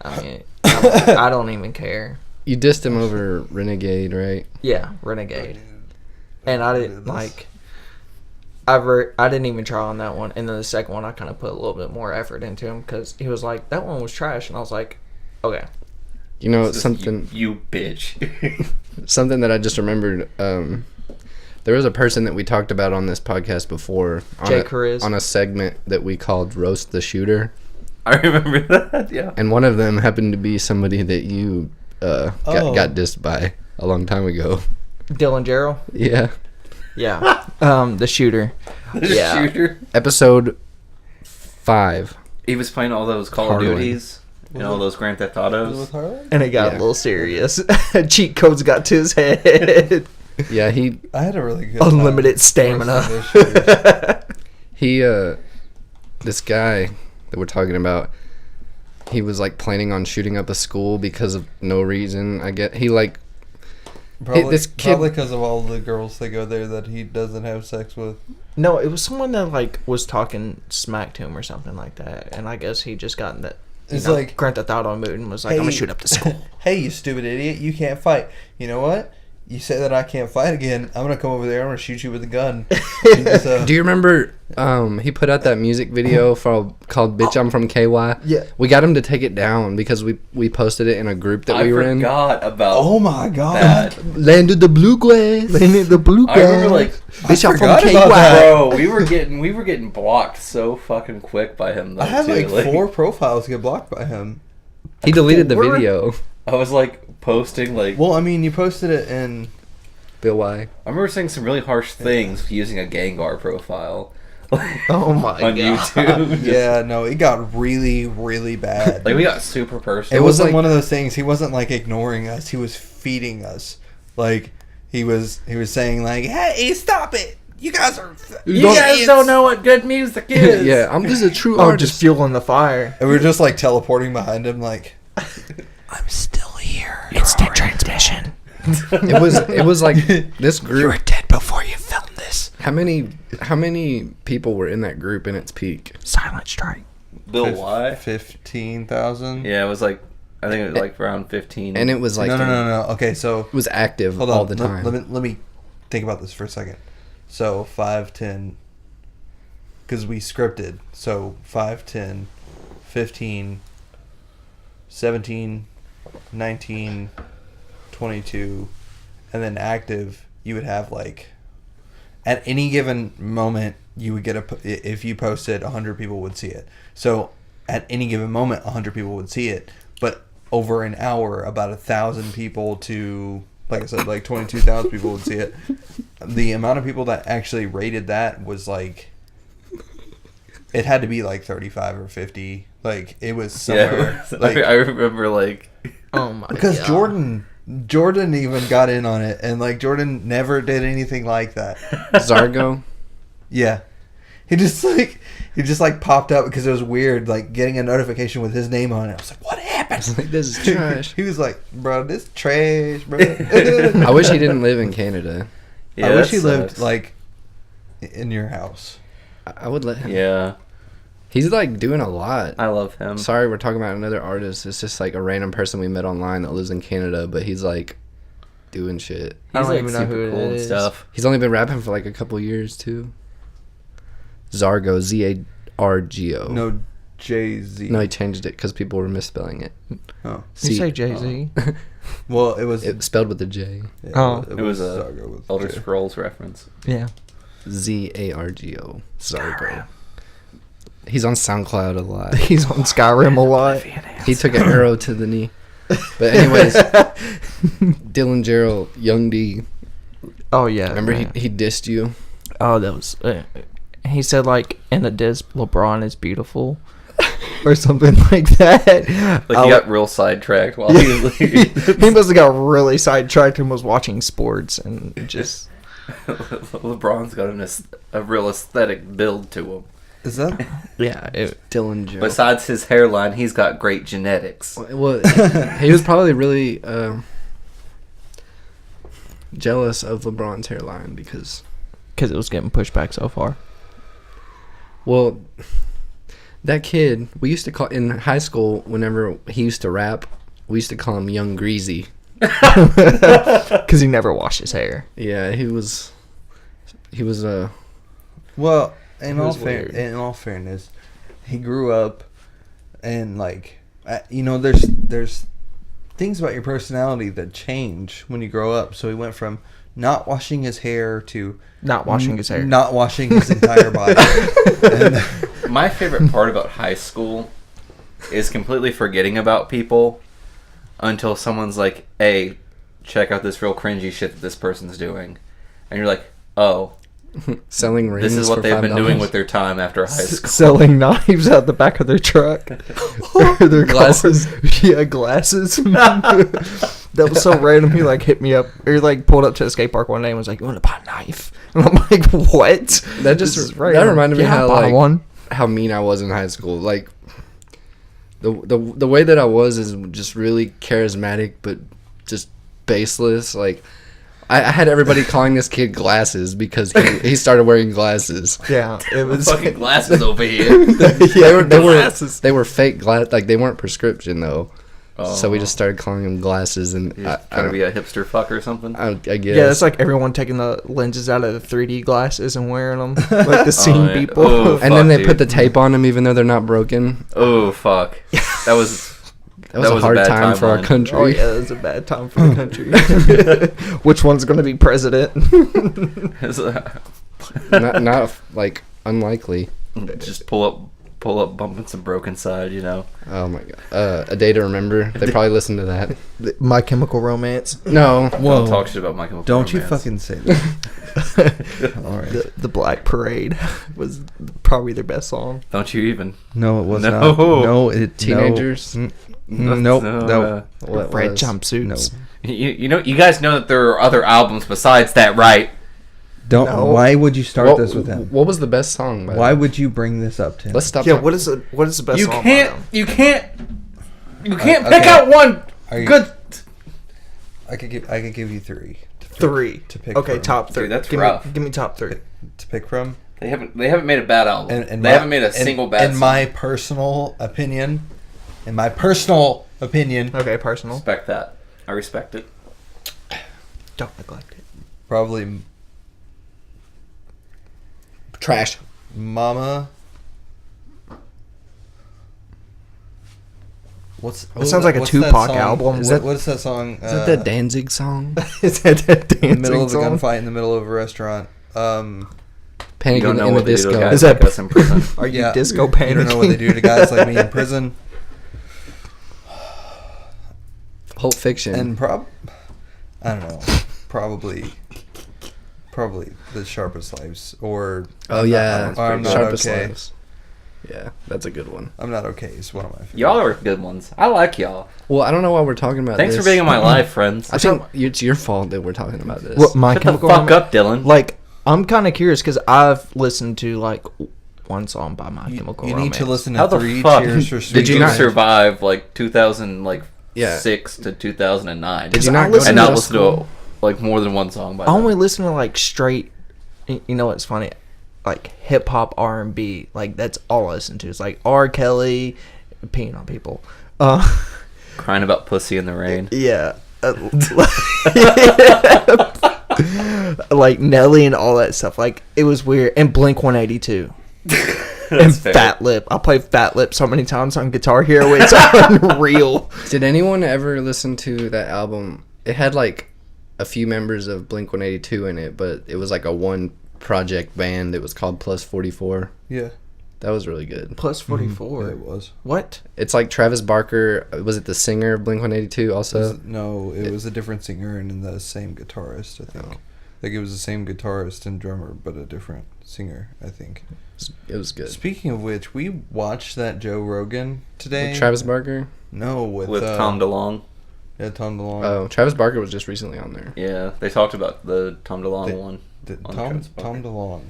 I mean, I don't even care. You dissed him over Renegade, right? Yeah, Renegade. And I didn't like. I didn't even try on that one, and then the second one I kind of put a little bit more effort into him because he was like, that one was trash, and I was like, okay. You know, Just something you bitch. something that I just remembered. There was a person that we talked about on this podcast before Jay Chris. on a segment that we called Roast the Shooter, I remember that. Yeah. and one of them happened to be somebody that you got dissed by a long time ago. Dylan Jarrell. Yeah. Yeah. The shooter. The Yeah. shooter. Episode 5. He was playing all those Call Harlan. of Duties and all those Grand Theft Autos. With Harlan? And it got Yeah. a little serious. Cheat codes got to his head. Yeah, he I had a really good Unlimited time stamina. roasting those shooters. this guy that we're talking about, he was like planning on shooting up a school because of no reason. I get he like Probably, this kid- probably because of all the girls that go there that he doesn't have sex with. No, it was someone that like was talking smack to him or something like that, and I guess he just got in that It's like Grand Theft Auto mood and was like, I'm gonna shoot up the school. Hey, you stupid idiot! You can't fight. You know what? You say that I can't fight again. I'm gonna come over there. I'm gonna shoot you with a gun. Do you remember? He put out that music video called "Bitch I'm from KY." Yeah. We got him to take it down because we posted it in a group that we were in. I forgot about. Oh my god! That. Landed the bluegrass. Landed the blue I remember like, Bitch I'm from forgot KY. about that. bro, we were getting blocked so fucking quick by him. Though, I had too. like 4 profiles get blocked by him. He deleted the video. I was like posting like. Well, I mean, you posted it in. Bill Y. I remember saying some really harsh things using a Gengar profile. Oh my on god. YouTube. Yeah, no, it got really, really bad. Like we got super personal. It wasn't like- one of those things. He wasn't like ignoring us. He was feeding us. Like he was saying like, "Hey, stop it! You guys are. You guys don't know what good music is." Yeah, I'm just a true Oh, artist. just fueling the fire. And we were just like teleporting behind him, like. I'm still here. Instant transmission. It was like this group. You were dead before you filmed this. How many people were in that group in its peak? Silent strike. Bill Y. 15,000. Yeah, it was like I think it was like around 15. And it was like No. Okay, so it was active hold all on. the time. Let me think about this for a second. So 5, 10, because we scripted. So 5, 10, 15, 17, 19, 22, and then active. You would have like at any given moment you would get if you posted 100 people would see it. So at any given moment 100 people would see it, but over an hour about 1,000 people to, like I said, like 22,000 people would see it. The amount of people that actually rated that was like, it had to be like 35 or 50. Like it was somewhere. Yeah, like, I remember like Oh my because god. Jordan even got in on it, and like Jordan never did anything like that. Zargo. Yeah, he just like popped up because it was weird, like getting a notification with his name on it. I was like, what happened? Like, this is trash. He was like, bro, this trash, bro. I wish he didn't live in Canada. yeah, I wish that he lived sucks. like in your house. I would let him. Yeah, He's like doing a lot. I love him. Sorry, we're talking about another artist. It's just like a random person we met online that lives in Canada, but he's like doing shit. I He's don't like even know super who it cool and is. stuff. He's only been rapping for like a couple years too. Zargo, Zargo. No, Jay-Z. No, he changed it because people were misspelling it. Oh. You say Jay-Z? Well, it was. It spelled with a J. yeah, Oh. It was a Zargo with Elder J. Scrolls reference. Yeah. Zargo. Zargo. He's on SoundCloud a lot. He's on Skyrim a lot. He took an arrow to the knee. But anyways, Dylan Gerald, Y.N.G. Oh yeah. Remember yeah. he dissed you? Oh, that was. He said like in the diss, LeBron is beautiful, or something like that. Like he got real sidetracked while he was leaving. He must have got really sidetracked and was watching sports and just. LeBron's got a real aesthetic build to him. Is that? Yeah. Dylan Gerald. Besides his hairline, he's got great genetics. Well, he was probably really jealous of LeBron's hairline because Because it was getting pushed back so far. well, that kid we used to call in high school whenever he used to rap, we used to call him Young Greasy. Because he never washed his hair. Yeah, he was Well, It was weird. in all fairness, he grew up, and like, there's things about your personality that change when you grow up. So he went from not washing his hair to Not washing his hair. not washing his entire body. And, My favorite part about high school is completely forgetting about people until someone's like, hey, check out this real cringy shit that this person's doing. And you're like, oh, selling rings. this is what for they've been $5. doing with their time after high school. Selling knives out the back of their truck. Or their Glasses. cars. Yeah, glasses. That was so random. He like hit me up, or he like pulled up to the skate park one day and was like, "You want to buy a knife?" And I'm like, "What?" That This just is that random. reminded me Yeah, how buy like one. how mean I was in high school. Like the way that I was is just really charismatic, but just baseless. Like I had everybody calling this kid Glasses because he started wearing glasses. Yeah, it was Fucking glasses over here. They were fake glass, like they weren't prescription though. So we just started calling him Glasses, and Trying to be a hipster fuck or something. I guess. Yeah, it's like everyone taking the lenses out of the 3D glasses and wearing them, like the scene yeah. people. Oh, and then fuck, they dude. put the tape on them even though they're not broken. Oh fuck, that was That was a hard time for our country. Oh yeah, it was a bad time for the country. Which one's gonna be president? not like unlikely. Just pull up, bumping some broken side, you know. Oh my god. A Day to Remember. They probably listen to that. My Chemical Romance. No. Don't talk shit about Michael. Don't you fucking say that. All right. The Black Parade was probably their best song. Don't you even? No, it was No. not. No, it Teenagers? Nope. No, No. What Red was? jumpsuits. You know, you guys know that there are other albums besides that, right? Don't. No. Why would you start this with him? What was the best song? By Why would you bring this up, Tim? Let's stop. Yeah, talking. what is the best You song? can't. by them? You can't. You can't Okay. pick out one Are you- good. I could give you three. Three to pick Okay, from. top three. Dude, that's give rough. Me, give me top three. To pick from. They haven't made a bad album. And They haven't made a single bad. In song. my personal opinion, Okay, personal. Respect that. I respect it. Don't neglect it. probably Trash. Mama. What's It sounds like a what's that Tupac song? album. What's that song? Is that the Danzig song? Is that in the middle of a song? gunfight in the middle of a restaurant? Panic You don't in know the what they do Disco. to guys Is that- like us in prison. Are you Yeah. disco You panicking? don't know what they do to guys like me in prison. Pulp Fiction. And I don't know. Probably the Sharpest Lives or oh yeah, I'm not Sharpest okay. Lives. Yeah, that's a good one. I'm Not Okay is one of my favorites. Y'all are good ones. I like y'all. Well, I don't know why we're talking about Thanks this. for being in my life, friends. I think it's your fault that we're talking about this. What, My Shut the Chemical fuck Romance? up, Dylan. Like, I'm kind of curious because I've listened to like one song by My Chemical You Romance. need to listen to How the 3 fuck Cheers for Sweet did you Did you not- survive like 2006 Yeah. to 2009? Did you I not listen and to not the listen to like more than one song by I them? only listen to like straight. You know what's funny? Like hip hop, R&B. Like that's all I listen to. It's like R. Kelly, peeing on people. Crying about pussy in the rain. Yeah. Like Nelly and all that stuff. Like it was weird. And Blink 182 and That's fair. Fat Lip. I played Fat Lip so many times on Guitar Hero. It's unreal. Did anyone ever listen to that album? It had like a few members of Blink 182 in it, but it was like a one project band. It was called Plus 44. Yeah. That was really good. Plus 44. Yeah, it was. What? It's like Travis Barker. Was it the singer of Blink 182 also? No, it was a different singer and the same guitarist, I think. Like it was the same guitarist and drummer, but a different singer, I think. It was good. Speaking of which, we watched that Joe Rogan today. With Travis Barker? No, with Tom DeLonge. Yeah, Tom DeLonge. Oh, Travis Barker was just recently on there. Yeah, they talked about the Tom DeLonge one. on Tom Travis Barker. DeLonge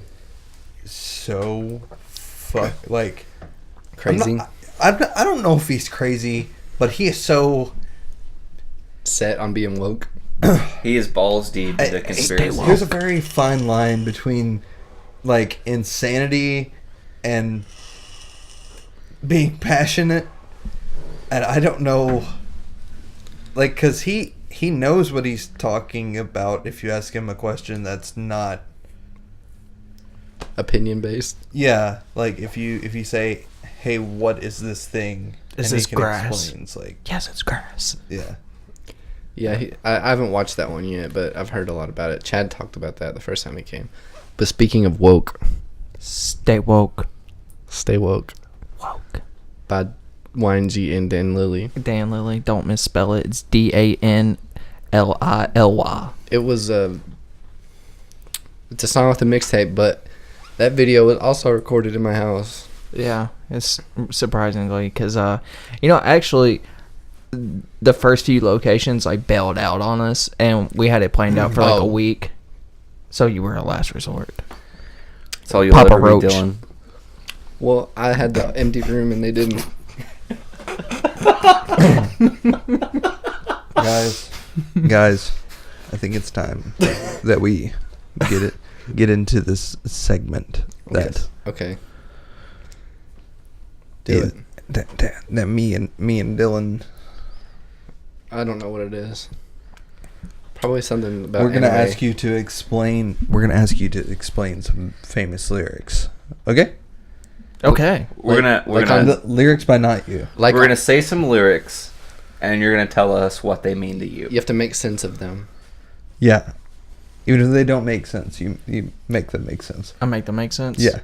is so like Crazy. I don't know if he's crazy, but he is so. Set on being woke. He is balls deep into conspiracy. There's a very fine line between like insanity and being passionate, and I don't know, like, because he knows what he's talking about. If you ask him a question that's not Opinion based. yeah, like if you say, hey, what is this thing, Is and this he can grass? explain, it's like, Yes, it's grass. yeah. Yeah, I haven't watched that one yet, but I've heard a lot about it. Chad talked about that the first time he came. But speaking of woke, Stay woke. Stay Woke Woke. by Y.N.G and Dan Lilly. Dan Lilly. Don't misspell it. It's DANLILY. It was it's a song with a mixtape, but that video was also recorded in my house. Yeah, it's surprisingly because actually the first few locations like bailed out on us and we had it planned out for like a week, so you were a last resort. That's all you'll Papa ever Roach. be, Dylan. Well, I had the empty room and they didn't. Guys, I think it's time that we get into this segment that Okay. Do it. That me and Dylan. I don't know what it is. Probably something about. We're gonna anime. ask you to explain. We're gonna ask you to explain some famous lyrics. Okay. Okay. We're gonna The lyrics by not you. Like we're gonna say some lyrics, and you're gonna tell us what they mean to you. you have to make sense of them. Yeah. Even if they don't make sense, you make them make sense. I make them make sense. Yeah.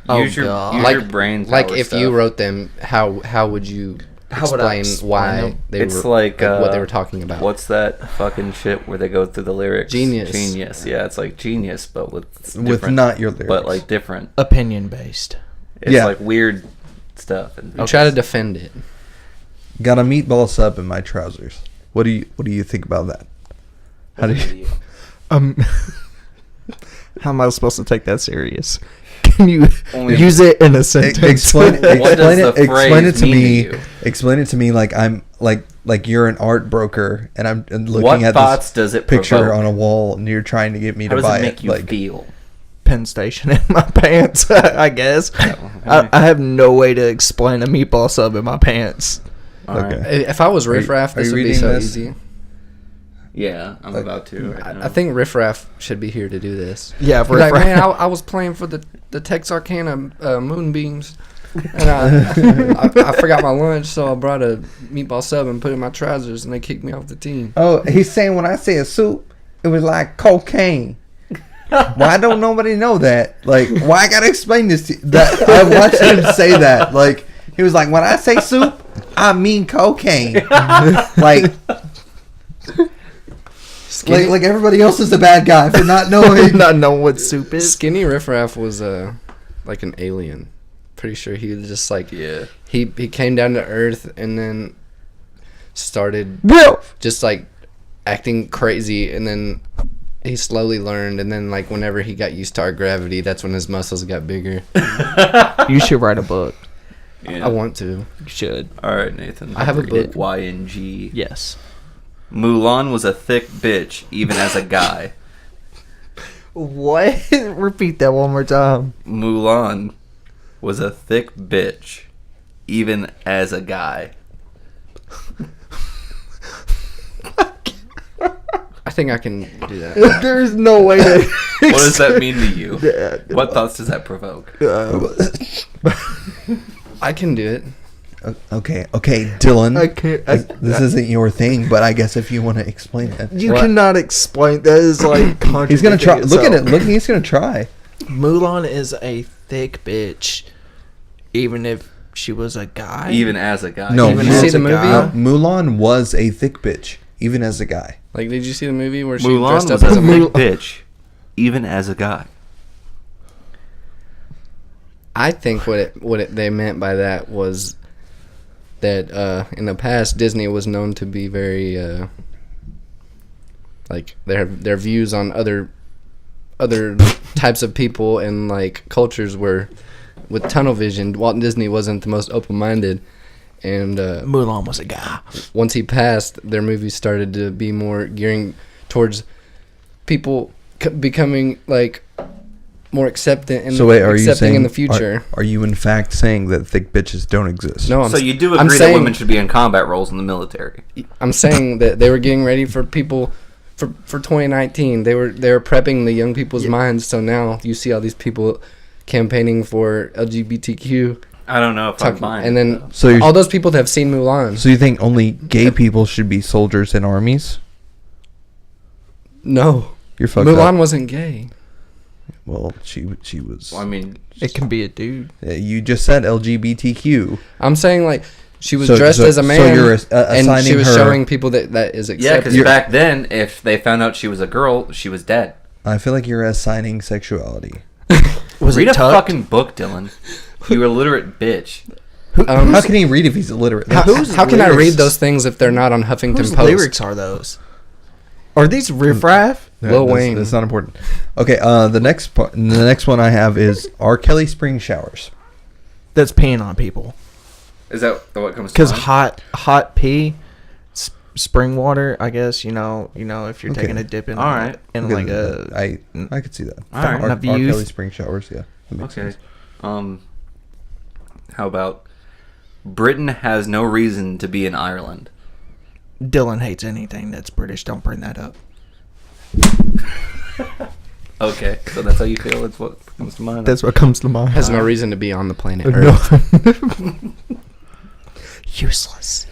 Use your Like- your brain. Like power if stuff. you wrote them, how would you How would I explain explain why them? they It's were like what they were talking about? What's that fucking shit where they go through the lyrics? Genius. Genius. Yeah, it's like genius, but with With different, not your lyrics. but like different. Opinion based. It's Yeah. like weird stuff. And You try to defend it. Got a meatball sub in my trousers. What do you think about that? How do you? How am I supposed to take that serious? Can you Only- use it in a sentence? Explain What does the explain it phrase to mean me. to you? Explain it to me like I'm like you're an art broker and I'm looking What at thoughts this does it picture provoke? on a wall and you're trying to get me How to does buy it make it. you Like feel? Penn station in my pants, I guess. I have no way to explain a meatball sub in my pants. Alright. Okay. If I was Are you- Riff Raff, are this you would be reading so this? easy. Yeah, I'm about to. Right now. I think Riff Raff should be here to do this. Yeah, He's like, man, I was playing for the Texarkana Moonbeams, and I forgot my lunch, so I brought a meatball sub and put it in my trousers, and they kicked me off the team. Oh, he's saying when I say a soup, it was like cocaine. Why don't nobody know that? Like, why I gotta explain this to you? That I watched him say that. Like, he was like, when I say soup, I mean cocaine. like everybody else is the bad guy for not knowing. Not knowing what soup is. Skinny Riff Raff was like an alien. Pretty sure he was just like he came down to Earth and then started just like acting crazy, and then he slowly learned, and then like whenever he got used to our gravity, that's when his muscles got bigger. You should write a book. Yeah. I want to. You should. All right, Nathan. I have a book. Y.N.G. Yes. Mulan was a thick bitch, even as a guy. What? Repeat that one more time. Mulan was a thick bitch, even as a guy. I think I can do that. There's no way to. What does that mean to you? What thoughts does that provoke? I can do it. Okay, Dylan. I can't. This isn't your thing, but I guess if you want to explain it, You cannot explain. That is like he's gonna try. contradicting Look at it. itself. Look, he's gonna try. Mulan is a thick bitch, even if she was a guy. Even as a guy. No, Did Even you as see a the movie? guy. Mulan was a thick bitch, even as a guy. Like, did you see the movie where she Mulan dressed was up a as a thick bitch, even as a guy. I think they meant by that was that in the past Disney was known to be very like their views on other types of people and like cultures were with tunnel vision. Walt Disney wasn't the most open-minded, and Mulan was a guy. once he passed, their movies started to be more gearing towards people becoming like more accepting and So wait, are you accepting saying in the future. Are you in fact saying that thick bitches don't exist? No, So you do I'm agree that saying- women should be in combat roles in the military? I'm saying that they were getting ready for people for 2019. They were prepping the young people's minds. So now you see all these people campaigning for LGBTQ, I don't know if I'm buying and it, then though. So you're- all those people that have seen Mulan. So you think only gay people should be soldiers in armies? No, You're fucked Mulan up. wasn't gay. Well, she was. Well, I mean, It can be a dude. You just said LGBTQ. I'm saying like she was So- dressed so- as a so man, you're and assigning she was her- showing people that is yeah, accepted. because back then, if they found out she was a girl, she was dead. I feel like you're assigning sexuality. Was Read it a tucked? fucking book, Dylan. You illiterate bitch. How can he read if he's illiterate? How can I read lyrics? those things if they're not on Huffington Whose Post? lyrics are those? Are these riffraff? Lil Wayne. That's not important. Okay, the next one I have is R. Kelly spring showers. That's peeing on people. Is that what comes to Because mind? hot pee spring water, I guess. You know, if you're Okay. taking a dip in, All right. in Okay, like a I could see that. Fountain R. of youth. Kelly spring showers, yeah. That makes Okay. sense. How about Britain has no reason to be in Ireland? Dylan hates anything that's British. Don't bring that up. Okay, so that's how you feel. It's what comes to mind. That's what comes to mind. Has no reason to be on the planet No. Earth. Useless.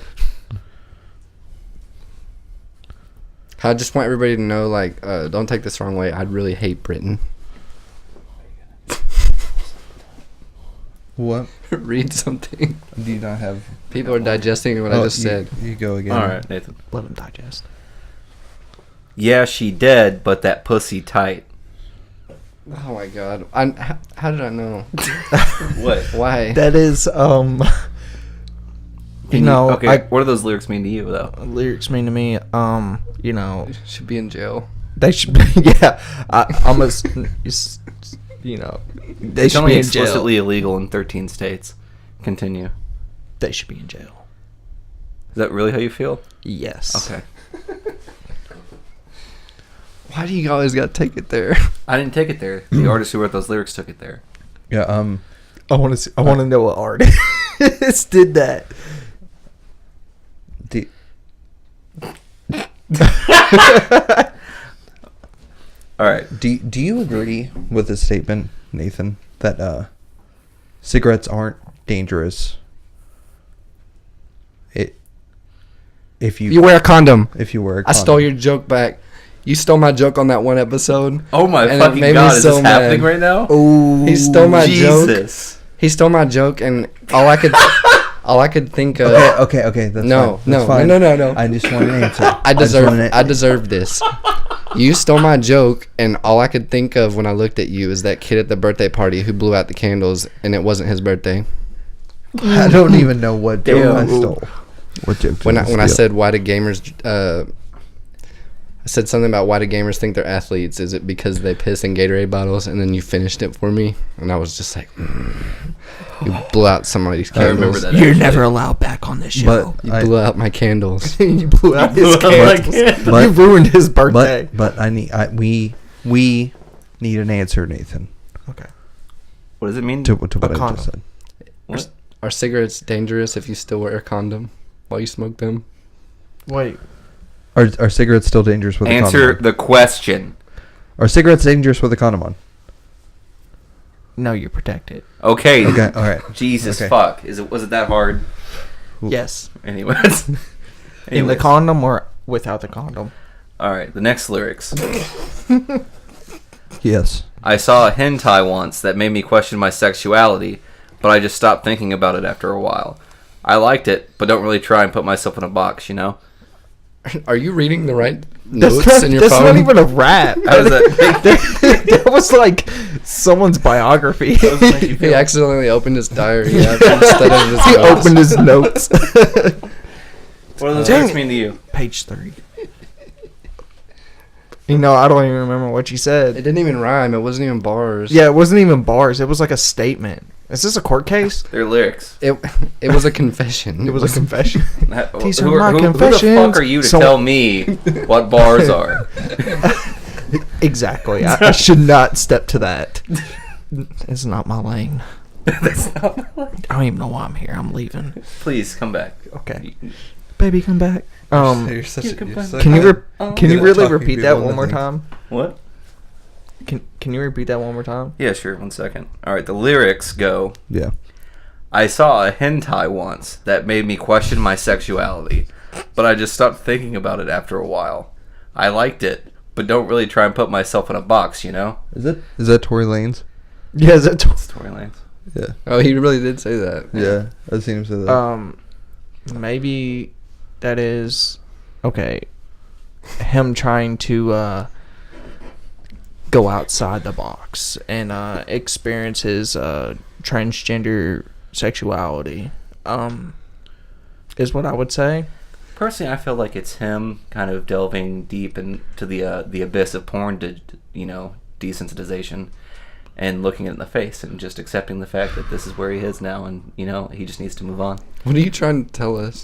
I just want everybody to know, like, don't take this the wrong way. I really hate Britain. What? Read something. Do you not have... People are digesting what I just said. You go again. All right, Nathan. Let him digest. Yeah, she dead, but that pussy tight. Oh my god. How did I know? What? Why? That is, you know, Okay, what do those lyrics mean to you, though? lyrics mean to me, you know, Should be in jail. they should be, yeah, I'm a, you know, they It's should only be in jail. explicitly illegal in 13 states. Continue. They should be in jail. Is that really how you feel? Yes. Okay. Why do you always gotta take it there? I didn't take it there. The artist who wrote those lyrics took it there. Yeah, I want to see, I want to know what artist did that. the, All right. do you agree with the statement, Nathan, that cigarettes aren't dangerous if you You wear a condom. if you wear a I condom? stole your joke back. You stole my joke on that one episode. Oh my And it fucking made me god, is so this mad. happening right now? Ooh. He stole my joke. Jesus. He stole my joke, and all I could think of. Okay, that's No, fine. That's no, fine. no. I just want an answer. I just deserve this. You stole my joke, and all I could think of when I looked at you is that kid at the birthday party who blew out the candles, and it wasn't his birthday. I don't even know what joke I Damn. stole. What joke? When did I steal? said why do gamers, I said something about why do gamers think they're athletes? Is it because they piss in Gatorade bottles? And then you finished it for me, and I was just like, you blew out somebody's I candles. remember that. You're actually. never allowed back on this show. But You I- blew out my candles. you blew out his blew out my candles. But- You ruined his birthday. But we need an answer, Nathan, Okay. What does it mean? to what I condom. just said. What? Are cigarettes dangerous if you still wear a condom while you smoke them? Wait. Are cigarettes still dangerous with a Answer condom on? the question. Are cigarettes dangerous with a condom on? No, you're protected. Okay. Okay, all right. Jesus Okay. fuck. Was it that hard? Yes. Anyways. In the Anyways. condom or without the condom? All right. The next lyrics. Yes. I saw a hentai once that made me question my sexuality, but I just stopped thinking about it after a while. I liked it, but don't really try and put myself in a box, you know? Are you reading the right notes That's in your that's phone? not even a rap. How does that That was like someone's biography. He accidentally opened his diary app instead of his He notes. opened his notes. What do those Dang lyrics it. mean to you? Page 3. You know, I don't even remember what you It said. didn't even rhyme. It wasn't even bars. Yeah, it wasn't even bars. It was like a statement. Is this a court case? They're lyrics. It was a confession. It was a confession. These Who are my who the confessions. fuck are you to So- tell me what bars are? Exactly. I should not step to that. It's not my lane. That's not I don't even know why I'm here. I'm leaving. Please come back. Okay. Baby, come back. You're such you a, can you're find- so Can you good can you at really talking repeat people that into one more things. time? What? Can you repeat that one more time? Yeah, sure. 1 second. All right. The lyrics go. Yeah. I saw a hentai once that made me question my sexuality, but I just stopped thinking about it after a while. I liked it, but don't really try and put myself in a box, you know? Is that Tory Lanez? Yeah, is that Tory Lanez. Yeah. Oh, he really did say that. Yeah. I've seen him say that. maybe that is okay. Him trying to go outside the box and experience his transgender sexuality. Is what I would say. Personally, I feel like it's him kind of delving deep into the abyss of porn, desensitization, and looking it in the face and just accepting the fact that this is where he is now, and he just needs to move on. What are you trying to tell us?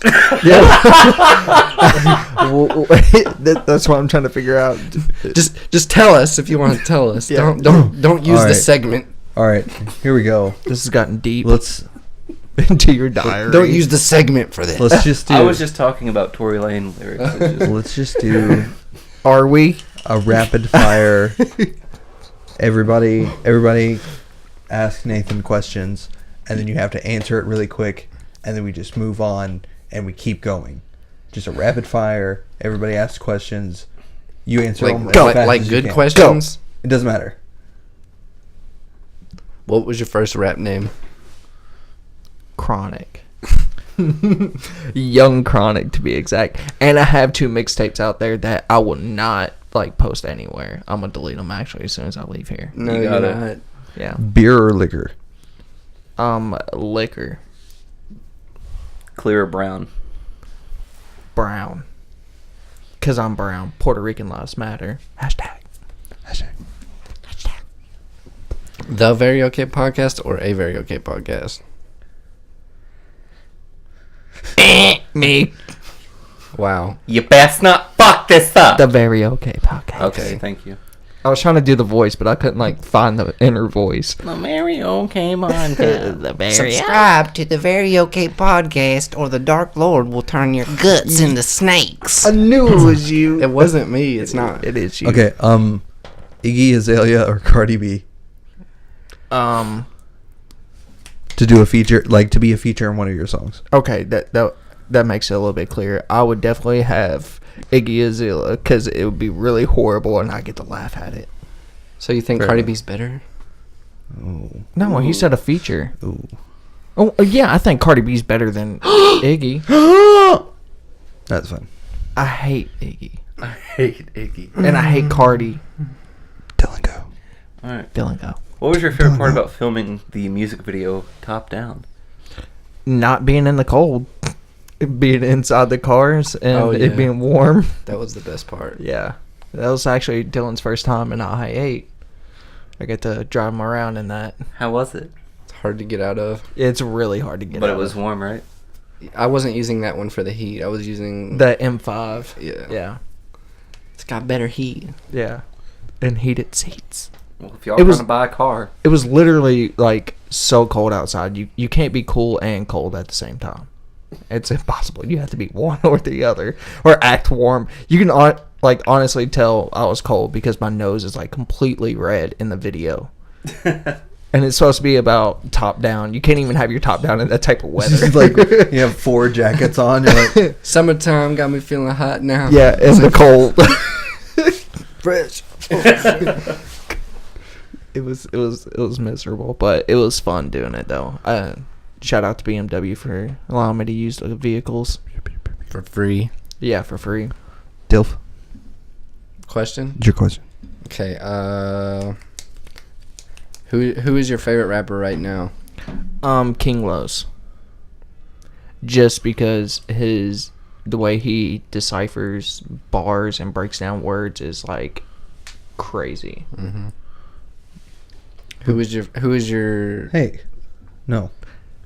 That's what I'm trying to figure out. Just tell us if you want to tell us. Yeah. Don't use All the right. segment. All right, here we go. This has gotten deep Let's into your diary. Don't use the segment for this. let's just do. I was just talking about Tory Lanez lyrics. Which is, Let's just do Are we? a rapid fire. Everybody ask Nathan questions, and then you have to answer it really quick, and then we just move on and we keep going. Just a rapid fire. Everybody asks questions. You answer them as fast like as you good can. questions. It doesn't matter. What was your first rap name? Chronic. Young Chronic, to be exact. And I have 2 mixtapes out there that I will not post anywhere. I'm gonna delete them actually as soon as I leave here. No, You you're gotta- not. Yeah. Beer or liquor? Liquor. clear or brown? Brown. Cause I'm brown. Puerto Rican lives matter. Hashtag. The Very Okay Podcast or A Very Okay Podcast? Me. Wow. You best not fuck this up. The Very Okay Podcast. Okay, thank you. I was trying to do the voice, but I couldn't find the inner voice. The Mario came on. The Very Subscribe to the Very Okay Podcast, or the Dark Lord will turn your guts into snakes. I knew it was you. It wasn't me. It's not. It is you. Okay. Iggy Azalea or Cardi B to do a feature, to be a feature in one of your songs. Okay, that makes it a little bit clearer. I would definitely have Iggy Azalea because it would be really horrible and I get to laugh at it. So you think Fair Cardi enough. B's better? No, he said a feature. Ooh. Oh, yeah, I think Cardi B's better than Iggy. That's fine. I hate Iggy. I hate Iggy. And I hate Cardi. Dylan, go. All right. Dylan, go. What was your favorite part about filming the music video Top Down? Not being in the cold. Being inside the cars and Oh, yeah. it being warm. That was the best part. Yeah. That was actually Dylan's first time in I-8. I get to drive him around in that. How was it? It's hard to get out of. It's really hard to get But out it was of. warm, right? I wasn't using that one for the heat. I was using The M5. Yeah. Yeah. It's got better heat. Yeah. And heated seats. Well, if y'all It are was- trying to buy a car, It was literally so cold outside. You can't be cool and cold at the same time. It's impossible. You have to be one or the other, or act warm. You can honestly tell I was cold because my nose is completely red in the video. And it's supposed to be about top down. You can't even have your top down in that type of weather. It's you have 4 jackets on. You're like, Summertime got me feeling hot now. yeah, in the cold. Fresh. It was miserable, but it was fun doing it though. Shout out to BMW for allowing me to use the vehicles. For free. Yeah, for free. Dilf, Question? it's your question. Okay, who is your favorite rapper right now? King Los. Just because the way he deciphers bars and breaks down words is crazy. Mm-hmm. Who is your Hey, no,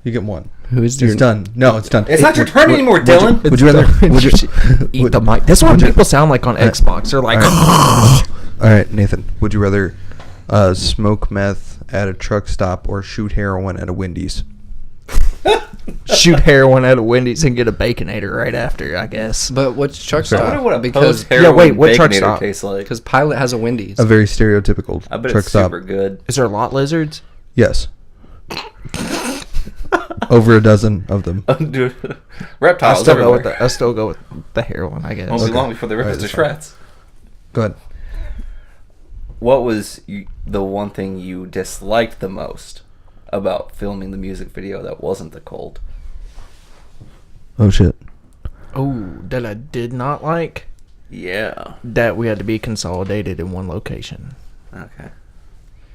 you get one. who is your It's done. No, it's done. it's not your turn anymore, Dylan. Would you rather? Would you, Eat the mic. That's what people sound like on Xbox. They're like, All right, Nathan. Would you rather smoke meth at a truck stop or shoot heroin at a Wendy's? shoot heroin at a Wendy's and get a Baconator right after, I guess. But what's truck Fair I wonder stop? what a Because post heroin wait, what truck Baconator stop? tastes like. because Pilot has a Wendy's. A very stereotypical I bet truck it's stop. super good. Is there lot lizards? Yes. Over a dozen of them. Dude, I reptiles still go everywhere. with the heroin, I guess. Won't be Okay. long before they rip All us right, to that's fine. shreds. Go ahead. What was the one thing you disliked the most about filming the music video that wasn't the cold? Oh shit. Oh, that I did not like. Yeah. That we had to be consolidated in one location. Okay.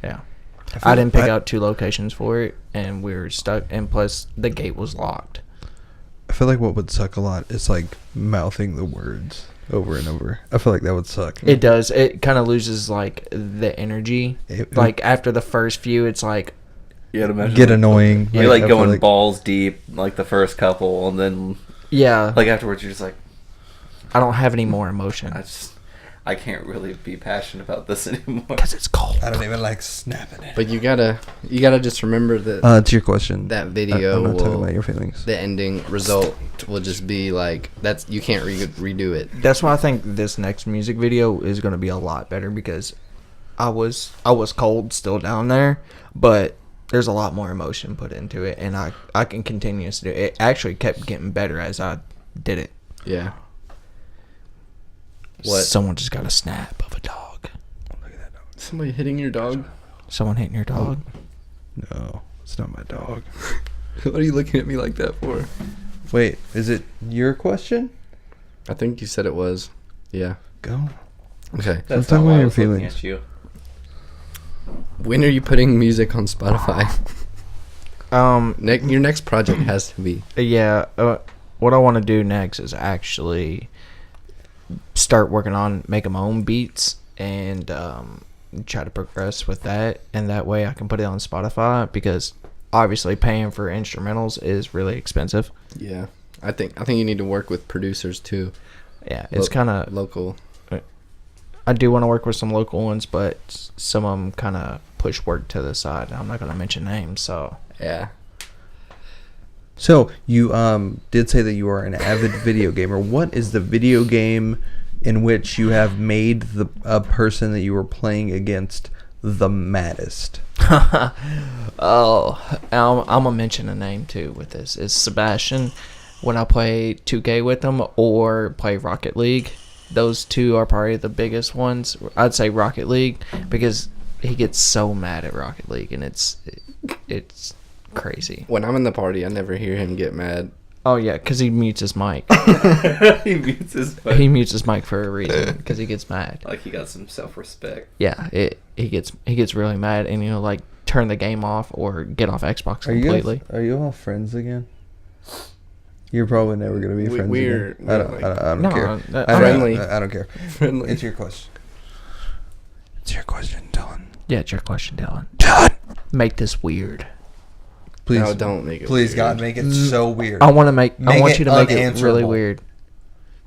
Yeah. feel I didn't pick like- out 2 locations for it, and we were stuck. And plus, the gate was locked. I feel like what would suck a lot is mouthing the words. over and over. I feel like that would suck. It does. It kind of loses like the energy. Like after the first few, it's like You imagine get annoying. You're like I feel going balls deep, like the first couple, and then like afterwards, you're just like, I don't have any more emotion. I can't really be passionate about this anymore because it's cold. I don't even like snapping it. But you gotta just remember that. To your question, that video. I'm not talking about your feelings. The ending result will just be like that's you can't redo it. That's why I think this next music video is going to be a lot better because I was cold still down there, but there's a lot more emotion put into it, and I can continue to do it. It actually kept getting better as I did it. Yeah. What? Someone just got a snap of a dog. Look at that dog. Somebody hitting your dog? Someone hitting your dog? No, it's not my dog. What are you looking at me like that for? Wait, is it your question? I think you said it was. Yeah. Go. Okay. That's not not why why I your was looking feelings. at you. When are you putting music on Spotify? Your next project has to be. Yeah. What I want to do next is actually start working on making my own beats and try to progress with that, and that way I can put it on Spotify because obviously paying for instrumentals is really expensive. Yeah. I think you need to work with producers too. Yeah, it's kind of local. I do want to work with some local ones, but some of them kind of push work to the side. I'm not going to mention names, so. Yeah. So, you did say that you are an avid video gamer. What is the video game in which you have made a person that you were playing against the maddest? Oh, I'm going to mention a name too with this. It's Sebastian. When I play 2K with him or play Rocket League, those two are probably the biggest ones. I'd say Rocket League because he gets so mad at Rocket League, and it's crazy. When I'm in the party, I never hear him get mad. Oh yeah, because he mutes his mic. He mutes his mic for a reason because he gets mad. Like he got some self-respect. Yeah, he gets really mad, and like turn the game off or get off Xbox completely. Are you all friends again? You're probably never gonna be friends again. I don't care. Friendly. I don't care. Friendly. It's your question. It's your question, Dylan. Yeah, it's your question, Dylan. Dylan, make this weird. Please, no, don't make it. Please, weird. God, make it so weird. I want you to make it really weird.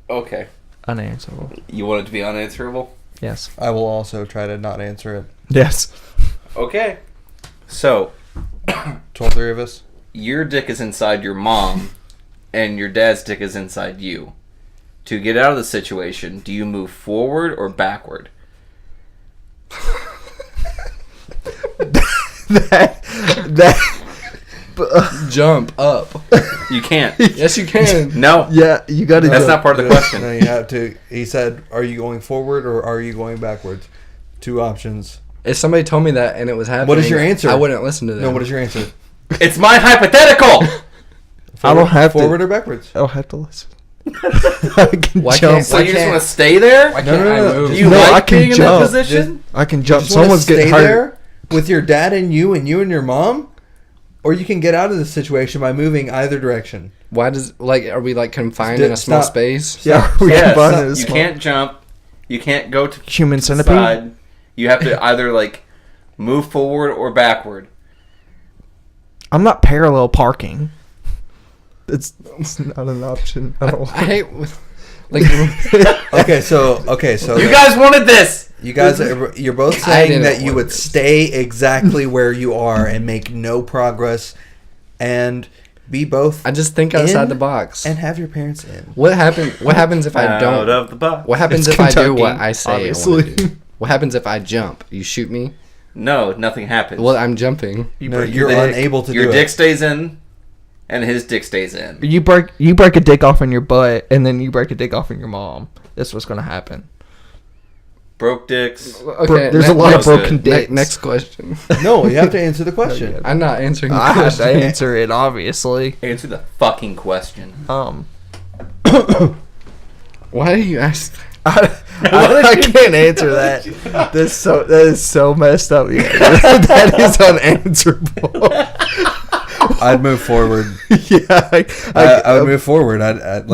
Okay. Unanswerable. You want it to be unanswerable? Yes. I will also try to not answer it. Yes. Okay. So, all three of us. Your dick is inside your mom, and your dad's dick is inside you. To get out of the situation, do you move forward or backward? Jump up. You can't. Yes, you can. No. Yeah, you got to. That's not part of the question. No, you have to. He said, "Are you going forward or are you going backwards?" Two options. If somebody told me that and it was happening, What is your answer? I wouldn't listen to them. No, what is your answer? It's my hypothetical. I don't have forward or backwards. I don't have to listen. I can Why jump. can't- So you just want to stay there? Why can't I move? Do you No, like I can being in jump. that position? I can jump. You just wanna Someone's getting stay hurt. there with your dad and you and your mom, or you can get out of the situation by moving either direction. Why does are we confined in a small Stop. space? Yeah, we Yes. can find it. You can't jump. You can't go to Human the centipede. side. You have to either move forward or backward. I'm not parallel parking. It's not an option. I don't. I hate Okay, so You guys wanted this. You guys, you're both I saying didn't that you want would this. stay exactly where you are and make no progress, and be both. I just think outside in the box. and have your parents in. What happens if I don't? Out of the box. What happens It's if I do Kentucky, what I say obviously. I want to do? What happens if I jump? You shoot me? No, nothing happens. Well, I'm jumping. No, you're unable to Your do dick it. stays in, and his dick stays in. You break a dick off in your butt, and then you break a dick off in your mom. That's what's gonna happen. Broke dicks. Okay, There's a lot of next- broken dicks. Next question. No, you have to answer the question. I'm not answering the I have to question. answer it, obviously. Answer the fucking question. Why do you ask? I can't answer that. That is so messed up. Yeah. That is unanswerable. I'd move forward. Yeah, I would move forward. I'd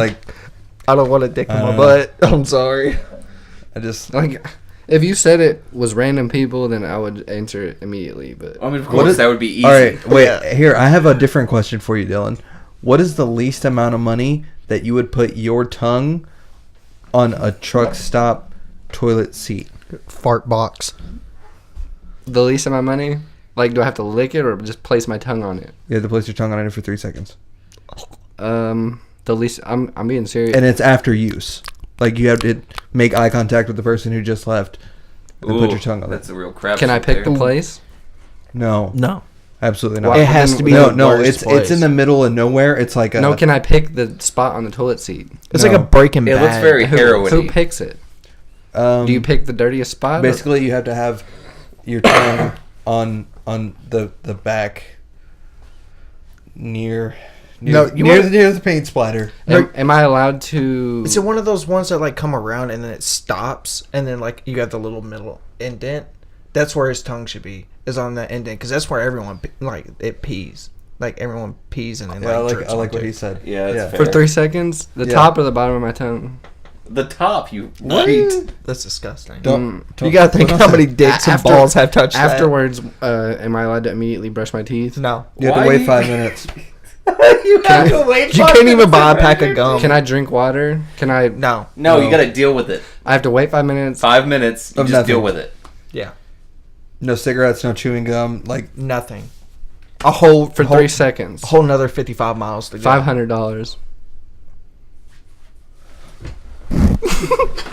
I don't want a dick in my butt. I'm sorry. I just Like, if you said it was random people, then I would answer it immediately. But I mean, of course, that would be easy. all right. Wait, here I have a different question for you, Dylan. What is the least amount of money that you would put your tongue on a truck stop toilet seat? Fart box. the least amount of money, like, do I have to lick it or just place my tongue on it? You have to place your tongue on it for 3 seconds. The least. I'm being serious. And it's after use. Like, you have to make eye contact with the person who just left and put your tongue on That's it. a real crap. Can I pick the place? No. No. Absolutely not. It has to be No, the no, worst place. it's in the middle of nowhere. It's like a... No, can I pick the spot on the toilet seat? It's No. like a Breaking It Bad. looks very Who heroin-y. picks it? Um, Do you pick the dirtiest spot? or- Basically, you have to have your tongue on the back near No, you near, wanna- near the paint splatter. Am I allowed to? Is it one of those ones that like come around and then it stops and then like you got the little middle indent? That's where his tongue should be. Is on that indent because that's where everyone like it pees. Like everyone pees and then Yeah, like I like what he said. Yeah, that's For fair. 3 seconds? The Yeah. top or the bottom of my tongue? The top, you What? creep. That's disgusting. Don't You gotta think how many dicks and After- balls have touched Afterwards, am I allowed to immediately brush my teeth? that. No. You have to Why wait do you- 5 minutes. You have to wait. You 5 can't even minutes buy a to pack brush of your gum. Can I drink water? Can I? No. No, No. you got to deal with it. I have to wait 5 minutes. 5 minutes, you Of just nothing. deal with it. Yeah. No cigarettes, no chewing gum. Like, Nothing. A whole For 3 seconds. whole another 55 miles to go. $500.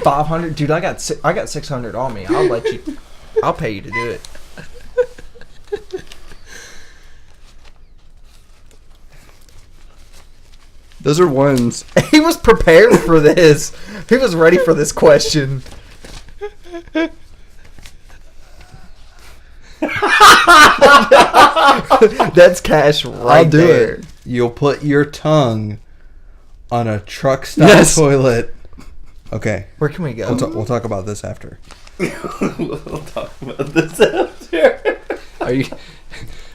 500, dude. I got 600 on me. I'll let you. I'll pay you to do it. Those are ones. He was prepared for this. He was ready for this question. That's cash right I'll do there. it. you'll put your tongue on a truck stop Yes. toilet. Okay. Where can we go? We'll talk about this after. We'll talk about this after. Are you?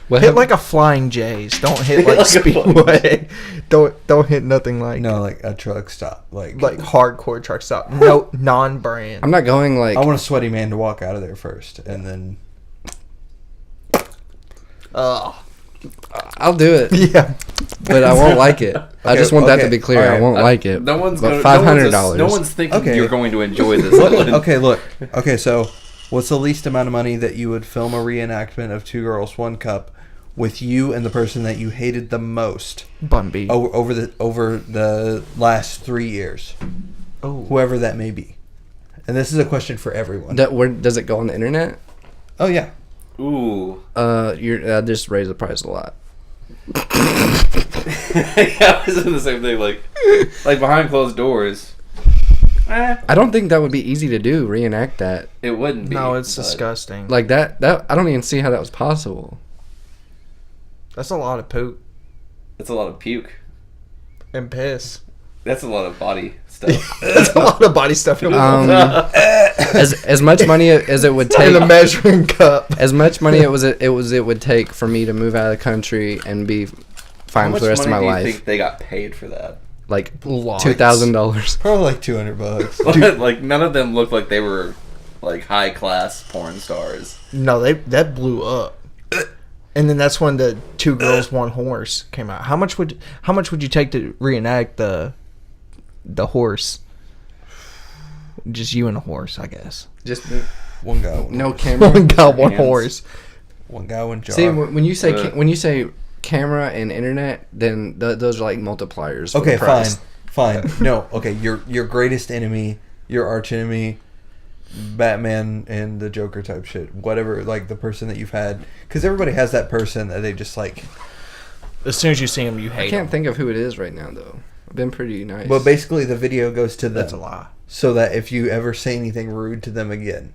What Hit hap- like a Flying J's. Don't hit Like like a Flying Speedway. Don't hit nothing like No, like a truck stop. Like hardcore truck stop. No non-brand. I'm not going like. I want a sweaty man to walk out of there first, and then I'll do it, Yeah. but I won't like it. I just want that to okay, be clear. alright. I won't like it. No one's But gonna, $500. No one's thinking Okay. you're going to enjoy this. look. Okay, so what's the least amount of money that you would film a reenactment of Two Girls, One Cup with you and the person that you hated the most Bun B. over the last 3 years, Oh. whoever that may be? And this is a question for everyone. Where does it go on the internet? Oh yeah. Ooh. I just raised the price a lot. Yeah, I was in the same thing. Like behind closed doors. I don't think that would be easy to do. Reenact that It wouldn't be. No, it's but disgusting. like that. I don't even see how that was possible. That's a lot of poop It's a lot of puke. and piss. That's a lot of body stuff. That's a lot of body stuff in As much money as it would take, a measuring cup. as much money it would take for me to move out of the country and be How fine for much the rest of my money do you life. think they got paid for that? Like Lots. $2,000. Probably like $200. Like none of them looked like they were like high class porn stars. No, that blew up. And then that's when the Two Girls, One Horse came out. How much would you take to reenact the horse? Just you and a horse, I guess. Just One guy, one no horse. camera. One guy, one Hands. horse. One guy, one jar. See, when you say camera and internet, then those are like multipliers. For Okay, the price. fine. No, okay. Your greatest enemy, your arch enemy, Batman and the Joker type shit. Whatever, like the person that you've had, because everybody has that person that they just like. As soon as you see him, you I hate can't him. think of who it is right now though. I've been pretty nice. But basically, the video goes to them. That's a lie. So that if you ever say anything rude to them again,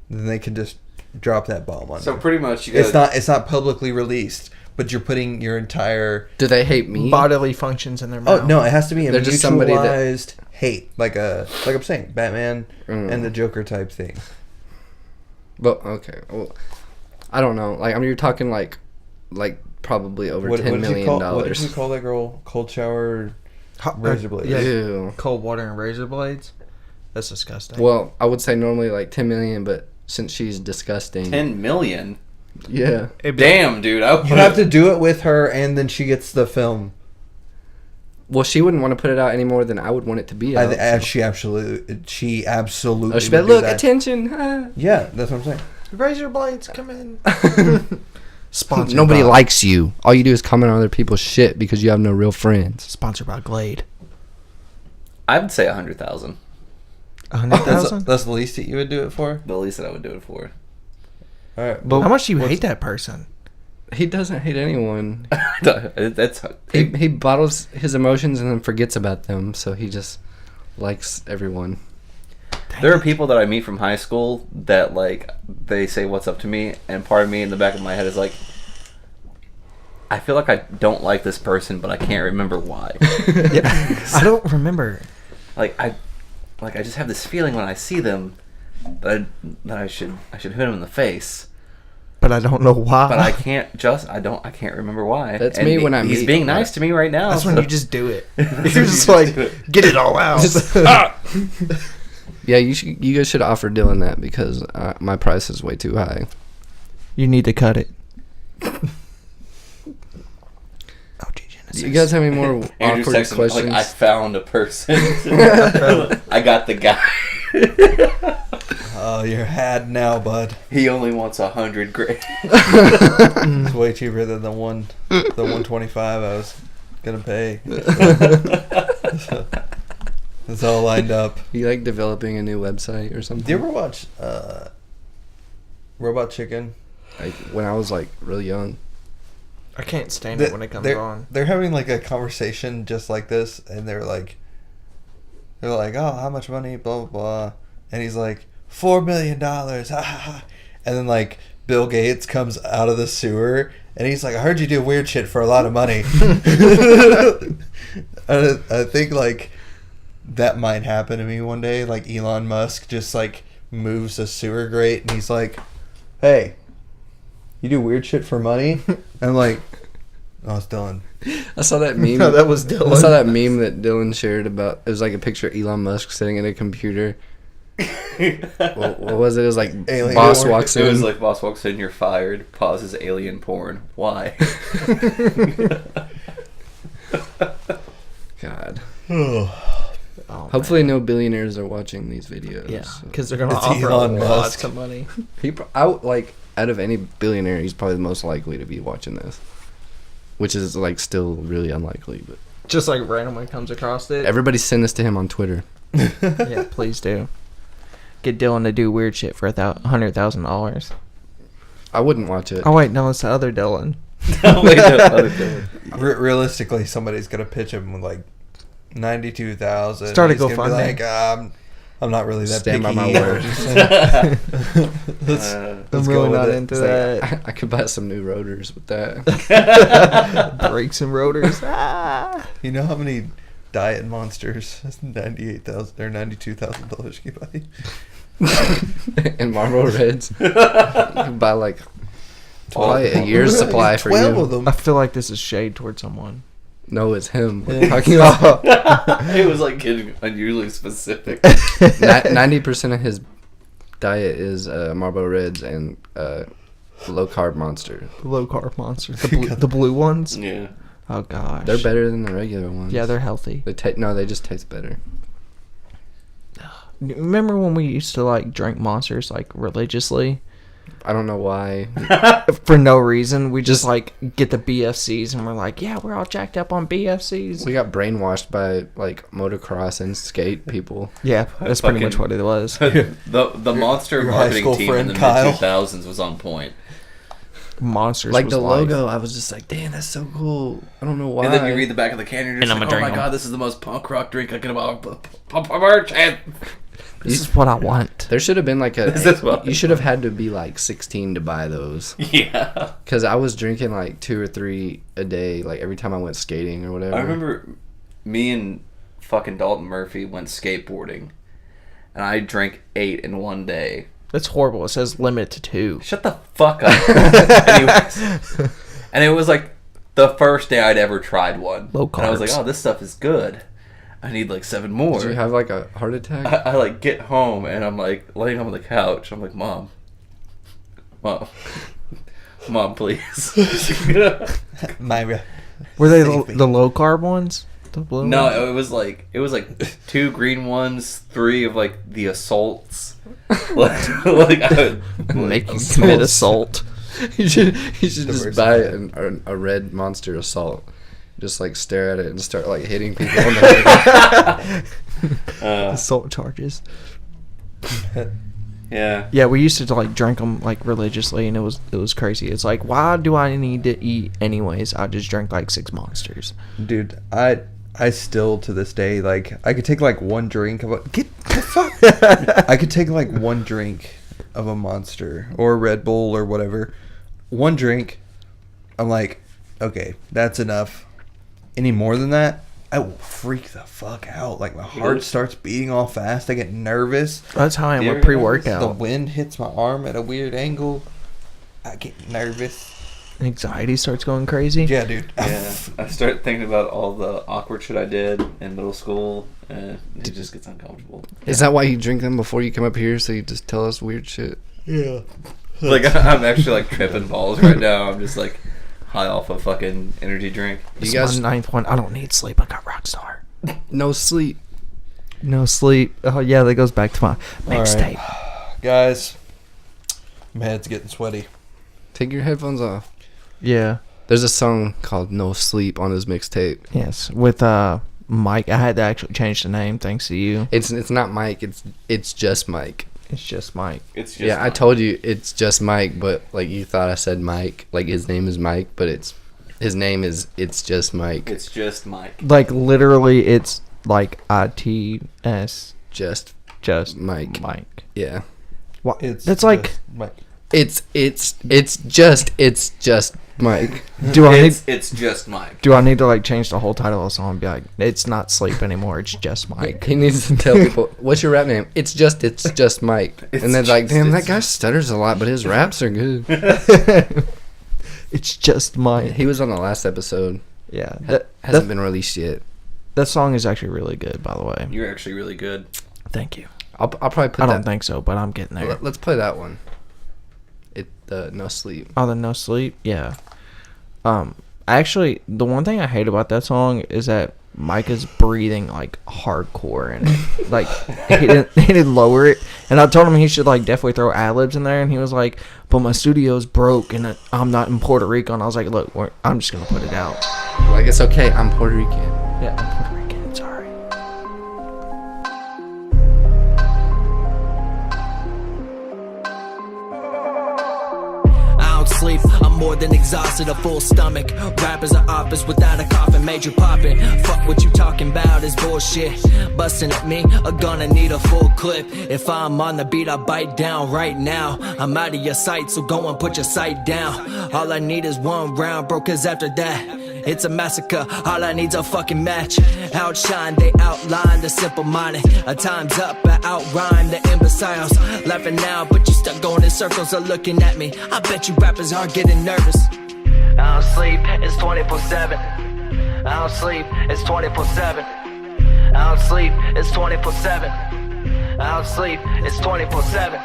then they can just drop that bomb on So you. pretty much, you It's not publicly released, but you're putting your entire. do they hate me? Bodily functions in their mouth. Oh no! It has to be a They're just somebody that- mutualized hate, like I'm saying, Batman and the Joker type thing. But okay, well, I don't know. Like I mean, you're talking like probably over $10 did you million. call, what did you call that girl? Cold shower. razor blades. Yeah. Ew. Cold water and razor blades. That's disgusting. Well, I would say normally like 10 million, but since she's disgusting. 10 million. Yeah. Damn, dude. You have to do it with her, and then she gets the film. Well, she wouldn't want to put it out any more than I would want it to be out. She absolutely. Oh, she would bet, do look, that. attention. Ah. Yeah, that's what I'm saying. razor blades, come in. Sponsored Nobody by, likes you. All you do is comment on other people's shit because you have no real friends. Sponsored by Glade. I would say 100,000. 100,000. That's the least that you would do it for. The least that I would do it for. All right, But how much do you hate that person? He doesn't hate anyone. That's He bottles his emotions and then forgets about them, so he just likes everyone. There are people that I meet from high school that, like, they say what's up to me, and part of me in the back of my head is like, I feel like I don't like this person, but I can't remember why. Yeah, I don't remember. I just have this feeling when I see them that I should hit them in the face. But I don't know why. But I can't remember why. That's And me when I he's meet- being nice to me right now. That's when so- you just do it. You're just like, get it all out. Yeah, you guys should offer Dylan that because my price is way too high. You need to cut it. You guys have any more Andrew's awkward texting me, questions? like, I found a person. I got the guy. Oh, you're had now, bud. He only wants 100 grand. It's way cheaper than the 125 I was gonna pay. It's all lined up. You like developing a new website or something? Do you ever watch Robot Chicken? Like when I was like really young. I can't stand it when it comes on. They're having like a conversation just like this, and they're like, oh, how much money, blah blah blah, and he's like, $4 million, and then like Bill Gates comes out of the sewer, and he's like, I heard you do weird shit for a lot of money. I think like that might happen to me one day. Like Elon Musk just like moves a sewer grate, and he's like, hey, you do weird shit for money? And I'm like, oh, it's Dylan. I saw that meme. No, that was Dylan. I saw that meme that Dylan shared about. It was like a picture of Elon Musk sitting at a computer. what was it? It was like Alien boss porn. walks It in. was like, boss walks in, you're fired, pauses alien porn. Why? God. Oh, Hopefully, no billionaires are watching these videos. yeah, because they're gonna It's offer Elon lots Musk. of money. Out of any billionaire, he's probably the most likely to be watching this, which is like still really unlikely. But Just like randomly comes across it. everybody send this to him on Twitter. Yeah, please do. Get Dylan to do weird shit for $100,000. I wouldn't watch it. Oh wait, no, it's the other Dylan. Wait, no, other Dylan. Realistically, somebody's gonna pitch him with like 92,000. Start a He's gonna be GoFundMe. like, I'm not really that Stand by picky. my word. Let's I'm go really with not it. into It's like, that. I could buy some new rotors with that. Brakes and rotors. Ah. you know how many Diet Monsters $98,000 or $92,000 you buy? And Marlboro Reds. You can buy like probably a year's supply for 12 you. of them. I feel like this is shade towards someone. No, it's him. What are you talking about? It was like getting unusually specific. 90% of his diet is Marlboro Reds and low carb Monster. Low carb monsters. The blue ones. Yeah. Oh gosh. They're better than the regular ones. Yeah, they're healthy. They just taste better. Remember when we used to like drink monsters like religiously? I don't know why. For no reason. We just like get the BFCs and we're like, yeah, we're all jacked up on BFCs. We got brainwashed by like motocross and skate people. Yeah, that's pretty much Fucking- what it was. The Monster your high marketing school team in friend, the Kyle. mid-2000s was on point. Monsters. Like was the life. logo, I was just like, damn, that's so cool. I don't know why. And then you read the back of the can and you're just And like, I'ma oh my drink 'em. god, this is the most punk rock drink I can have merch. And This is what I want. There should have been like a. This is what- You should have had to be like 16 to buy those. yeah. Because I was drinking like 2 or 3 a day, like every time I went skating or whatever. I remember me and fucking Dalton Murphy went skateboarding, and I drank 8 in one day. That's horrible. It says limit to 2. Shut the fuck up. Anyways, and it was like the first day I'd ever tried one. Low And I was like, carbs. oh, this stuff is good. I need like 7 more. Did you have like a heart attack? I like get home and I'm like laying on the couch. I'm like, Mom, please. My Were they the low carb ones? The blue ones? No, it was like 2 green ones, 3 of like the assaults. like I would Make you commit assault. You should just buy a red Monster Assault. Just like stare at it and start like hitting people on the head. Assault charges. Yeah. Yeah, we used to like drink them like religiously, and it was crazy. It's like, why do I need to eat anyways? I just drank like 6 Monsters. dude, I still to this day like I could take like one drink of I could take like one drink of a Monster or a Red Bull or whatever. One drink, I'm like, okay, that's enough. Any more than that, I will freak the fuck out. Like my heart starts beating all fast. I get nervous. That's how I am with The pre-workout. wind hits my arm at a weird angle. I get nervous. Anxiety starts going crazy. Yeah, dude. Yeah. I start thinking about all the awkward shit I did in middle school, and it just gets uncomfortable. Is that why you drink them before you come up here? So you just tell us weird shit? Yeah. Like I'm actually like tripping balls right now. I'm just like high off a fucking energy drink. This You is guys- my 9th one. I don't need sleep. I got Rockstar. No sleep. No sleep. Oh yeah, that goes back to my mixtape. Guys, my head's getting sweaty. Take your headphones off. Yeah. There's a song called No Sleep on his mixtape. Yes. With Mike. I had to actually change the name thanks to you. It's not Mike. It's just Mike. It's just Mike. It's just Yeah, I told you it's just Mike, but like you thought I said Mike. Like his name is Mike, but his name is It's Just Mike. It's just Mike. Like literally, it's like ITS. Just Mike. yeah. What? It's It's like. just Mike. It's just Mike. Do I need? It's just Mike. Do I need to like change the whole title of the song and be like, it's not sleep anymore, it's just Mike? He needs to tell people, what's your rap name? It's just Mike. And then like, damn, that guy stutters a lot, but his raps are good. It's just Mike. He was on the last episode. Yeah. Hasn't been released yet. That song is actually really good, by the way. You're actually really good. Thank you. I'll probably put I that. don't think so, but I'm getting there. Let's play that one. No Sleep. Oh, the No Sleep? Yeah. Actually, the one thing I hate about that song is that Mike is breathing like hardcore in it. Like he didn't lower it, and I told him he should like definitely throw ad-libs in there, and he was like, "But my studio's broke, and I'm not in Puerto Rico." And I was like, "Look, I'm just gonna put it out." Like it's okay. I'm Puerto Rican. Yeah, I'm Puerto Rican. Sorry. Sleep. I'm more than exhausted, a full stomach. Rappers are office without a coffin, major popping. Fuck what you talking about is bullshit. Busting at me, gonna need a full clip. If I'm on the beat, I bite down right now. I'm out of your sight, so go and put your sight down. All I need is one round, bro, cause after that, it's a massacre. All I need's a fucking match. Outshine, they outline the simple minded. A time's up, I outrhyme the imbeciles. Laughing now, but you stuck going in circles or looking at me. I bet you rappers are getting nervous. I don't sleep, it's 24/7. I don't sleep, it's 24/7. I don't sleep, it's 24/7. I don't sleep, it's 24/7.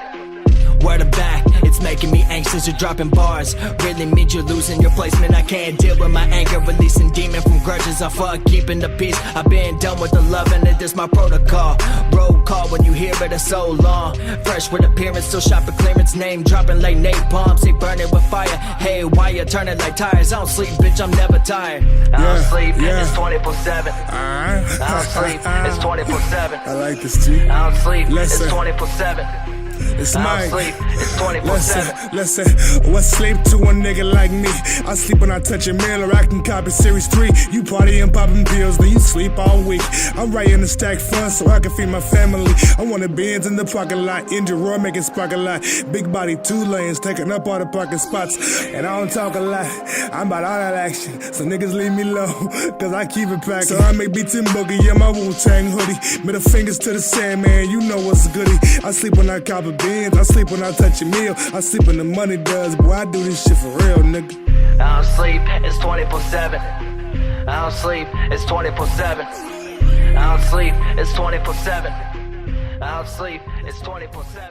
Word of back, it's making me anxious, you're dropping bars. Really means you're losing your placement. I can't deal with my anger, releasing demon from grudges. I fuck keeping the peace. I've been done with the love and it is my protocol. Roll call when you hear it, it's so long. Fresh with appearance, still shopping clearance. Name dropping like napalm, say burning with fire. Hey, why you turning like tires? I don't sleep, bitch, I'm never tired. I don't sleep, it's 24/7. I don't sleep, it's 24/7. I like this G. I don't sleep, Listen. it's 24/7. It's I Mike. don't sleep, it's 24/7. Listen, what's sleep to a nigga like me? I sleep when I touch a meal or I can copy series 3. You party and popping pills, then you sleep all week. I'm writing to stack funds so I can feed my family. I want a Benz in the parking lot, engine roar making spark a lot. Big body, 2 lanes, taking up all the parking spots. And I don't talk a lot, I'm about all that action. So niggas leave me low, cause I keep it packed. So I make beats in boogie, yeah, my Wu-Tang hoodie. Middle fingers to the sand, man, you know what's goody. I sleep when I cop a Benz, I sleep when I touch a meal. I sleep when the money does, boy, I do this shit for real, nigga. I don't sleep, it's 24/7. I don't sleep, it's 24/7. I don't sleep, it's 24/7. I don't sleep, it's 24/7.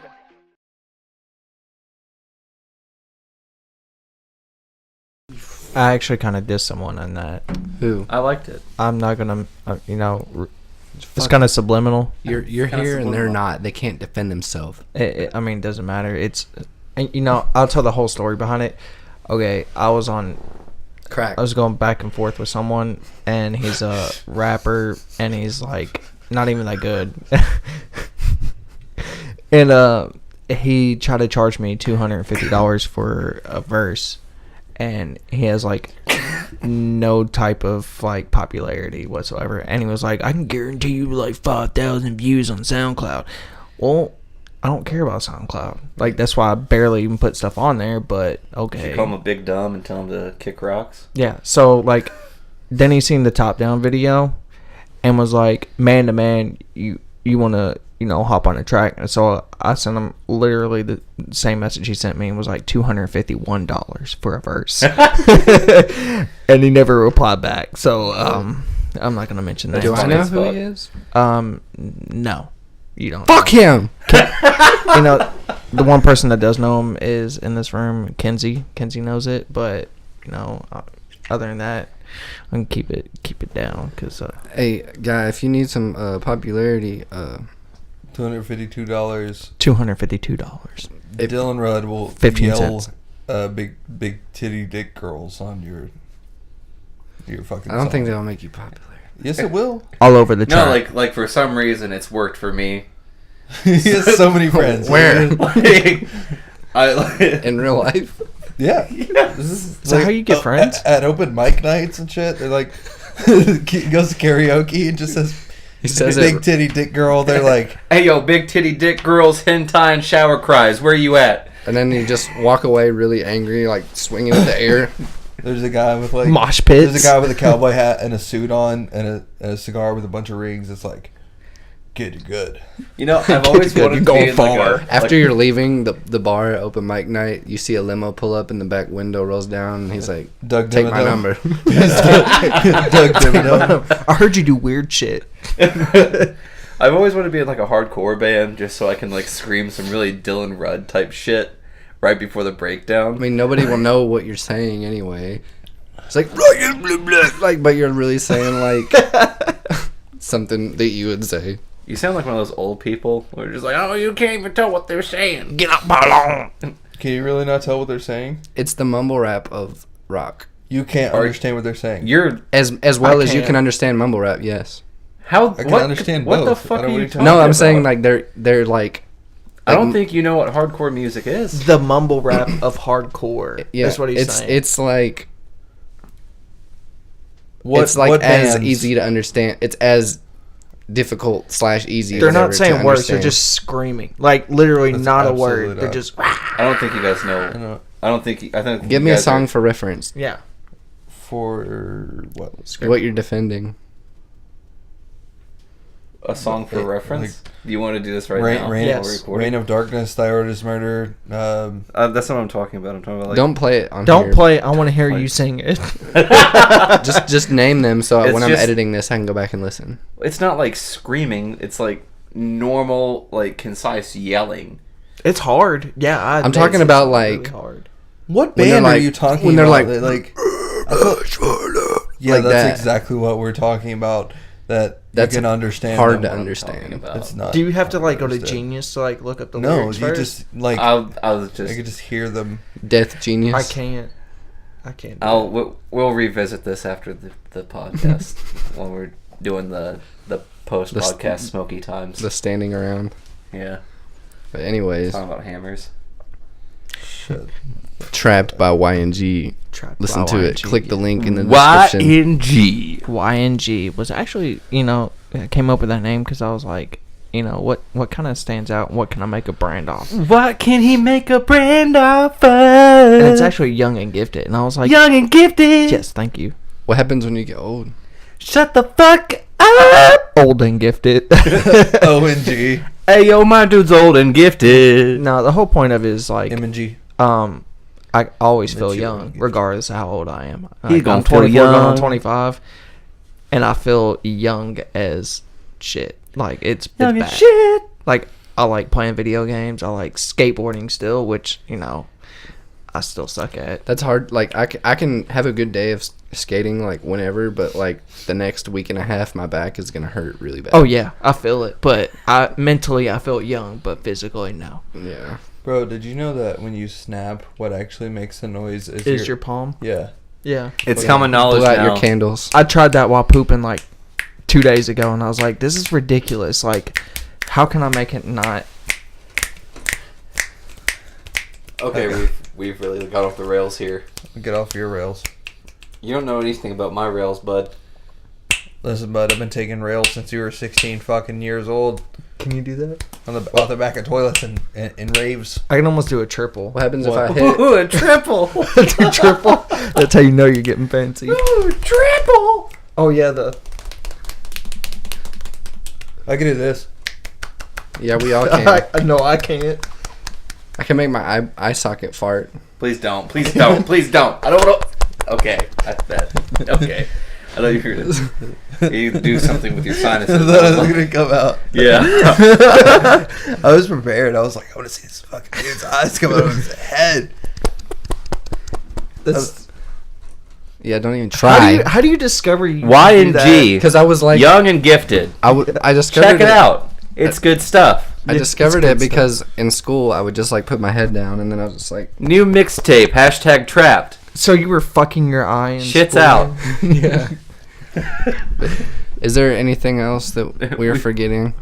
I actually kind of dissed someone on that. Who? I liked it. I'm not gonna, it's kind of subliminal. You're here and they're not. They can't defend themselves. I mean, it doesn't matter. It's, I'll tell the whole story behind it. Okay, I was going back and forth with someone, and he's a rapper, and he's like not even that good. And he tried to charge me $250 for a verse, and he has like no type of like popularity whatsoever. And he was like, I can guarantee you like 5,000 views on SoundCloud. Well, I don't care about SoundCloud. Like, that's why I barely even put stuff on there, but okay. You call him a big dumb and tell him to kick rocks? Yeah, so like then he seen the top down video and was like, man to man, you want to hop on a track. And so I sent him literally the same message he sent me, and was like $251 for a verse. And he never replied back. So I'm not gonna mention that. Do I know who he is? No, you don't. Fuck him. The one person that does know him is in this room, Kenzie. Kenzie knows it, but other than that, I'm gonna keep it down. Cause hey, guy, if you need some popularity, $252. $252. Dylan Rudd will 15 yell cents. Big titty dick girls on your fucking I don't think song. that'll make you popular. Yes, it will. All over the track. No, like for some reason it's worked for me. He has so many friends. Where? In real life? Yeah. Is that how you get friends? At open mic nights and shit. They're like, he goes to karaoke and just says, He says big titty dick girl. They're like, hey yo, big titty dick girls, hentai and shower cries. Where you at? And then you just walk away really angry, like swinging in the air. There's a guy with like mosh pits. There's a guy with a cowboy hat and a suit on and a cigar with a bunch of rings. It's like, get good. I've always wanted to be in like After you're leaving the bar at open mic night, you see a limo pull up and the back window rolls down, and he's like, Doug take Dimmadome. my number. Doug Dimmadome. I heard you do weird shit. I've always wanted to be in like a hardcore band just so I can like scream some really Dylan Rudd type shit right before the breakdown. I mean, nobody will know what you're saying anyway. It's like, but you're really saying like something that you would say. You sound like one of those old people who are just like, oh, you can't even tell what they're saying. Get up, ballon. Can you really not tell what they're saying? It's the mumble rap of rock. You can't understand what they're saying. You're as well as you can understand mumble rap. Yes. How? I can understand what both. the fuck I don't are know you what talking No, I'm about? saying like they're like. I don't think you know what hardcore music is. The mumble rap of hardcore. Yeah, That's what he's saying. It's like. What, it's like what as bands? easy to understand. It's as difficult / easy. They're as not ever saying to words. They're understand. just screaming. Like literally That's not a absolutely word. They're not. just. I don't think you guys know. I don't think. I think. Give you me a guys song are- for reference. Yeah. For what? What you're defending. A song for reference. Do you want to do this right Rain, now? Rain, while we're recording? Reign of Darkness, Thyroidus Murder. That's not what I'm talking about. I'm talking about like. Don't play it on Don't here. play. I want to hear you sing it. Just name them so It's when I'm just- editing this, I can go back and listen. It's not like screaming. It's like normal, like concise yelling. It's hard. Yeah, I'm talking about like hard. What When they're band are like- you talking when they're about? like- Yeah, like that's that. exactly what we're talking about. That That's you can understand. hard them. to understand. It's not. Do you have to like go to understood. Genius to like look up the No, lyrics you first? just like I was just. I could just hear them. Death Genius. I can't. Do We'll revisit this after the podcast when we're doing the post podcast smoky times. The standing around. Yeah, But anyways, talking about hammers. Shit. Trapped by Y.N.G. Trapped Listen by to it. Y.N.G. Click the link in the description. Y.N.G. Y.N.G. was actually, I came up with that name because I was like, what kind of stands out? What can I make a brand off? What can he make a brand off of? And it's actually Young and Gifted. And I was like, Young and Gifted. yes, thank you. What happens when you get old? Shut the fuck up. Old and Gifted. O.N.G. Hey yo, my dude's old and gifted. No, the whole point of it is like, M&G. I always feel you young, get regardless of how old I am. He's gonna I'm feel 24, going on young. 25, and I feel young as shit. Like, it's Young bad. as shit. Like, I like playing video games. I like skateboarding still, which, you know, I still suck at. That's hard. Like, I can have a good day of skating, like, whenever, but, like, the next week and a half, my back is going to hurt really bad. Oh, yeah, I feel it. But mentally, I feel young, but physically, no. Yeah. Bro, did you know that when you snap, what actually makes the noise Is your palm? Yeah. Yeah. It's common knowledge Blow out now. your candles. I tried that while pooping, like, 2 days ago, and I was like, this is ridiculous. Like, how can I make it not... Okay, we've really got off the rails here. Get off your rails. You don't know anything about my rails, bud. Listen, bud, I've been taking rails since you were 16 fucking years old. Can you do that? Off the back of toilets and raves. I can almost do a triple. What happens if I hit... Ooh, a triple. Triple? That's how you know you're getting fancy. Ooh, triple. Oh, yeah, the... I can do this. Yeah, we all can. No, I can't. I can make my eye socket fart. Please don't. Please don't. Please don't. I don't want to. Okay. Okay. I thought you were going to you do something with your sinuses. I thought it was going to come out. Yeah. I was prepared. I was like, I want to see this fucking dude's eyes come out of his head. Yeah, don't even try. How do you discover you Y.N.G. Because I was like... Young and gifted. I discovered Check it out. It's good stuff. I discovered it because in school I would just like put my head down and then I was just like... New mixtape. # trapped. So you were fucking your eye in Shit's school? out. Yeah. Is there anything else that we are forgetting?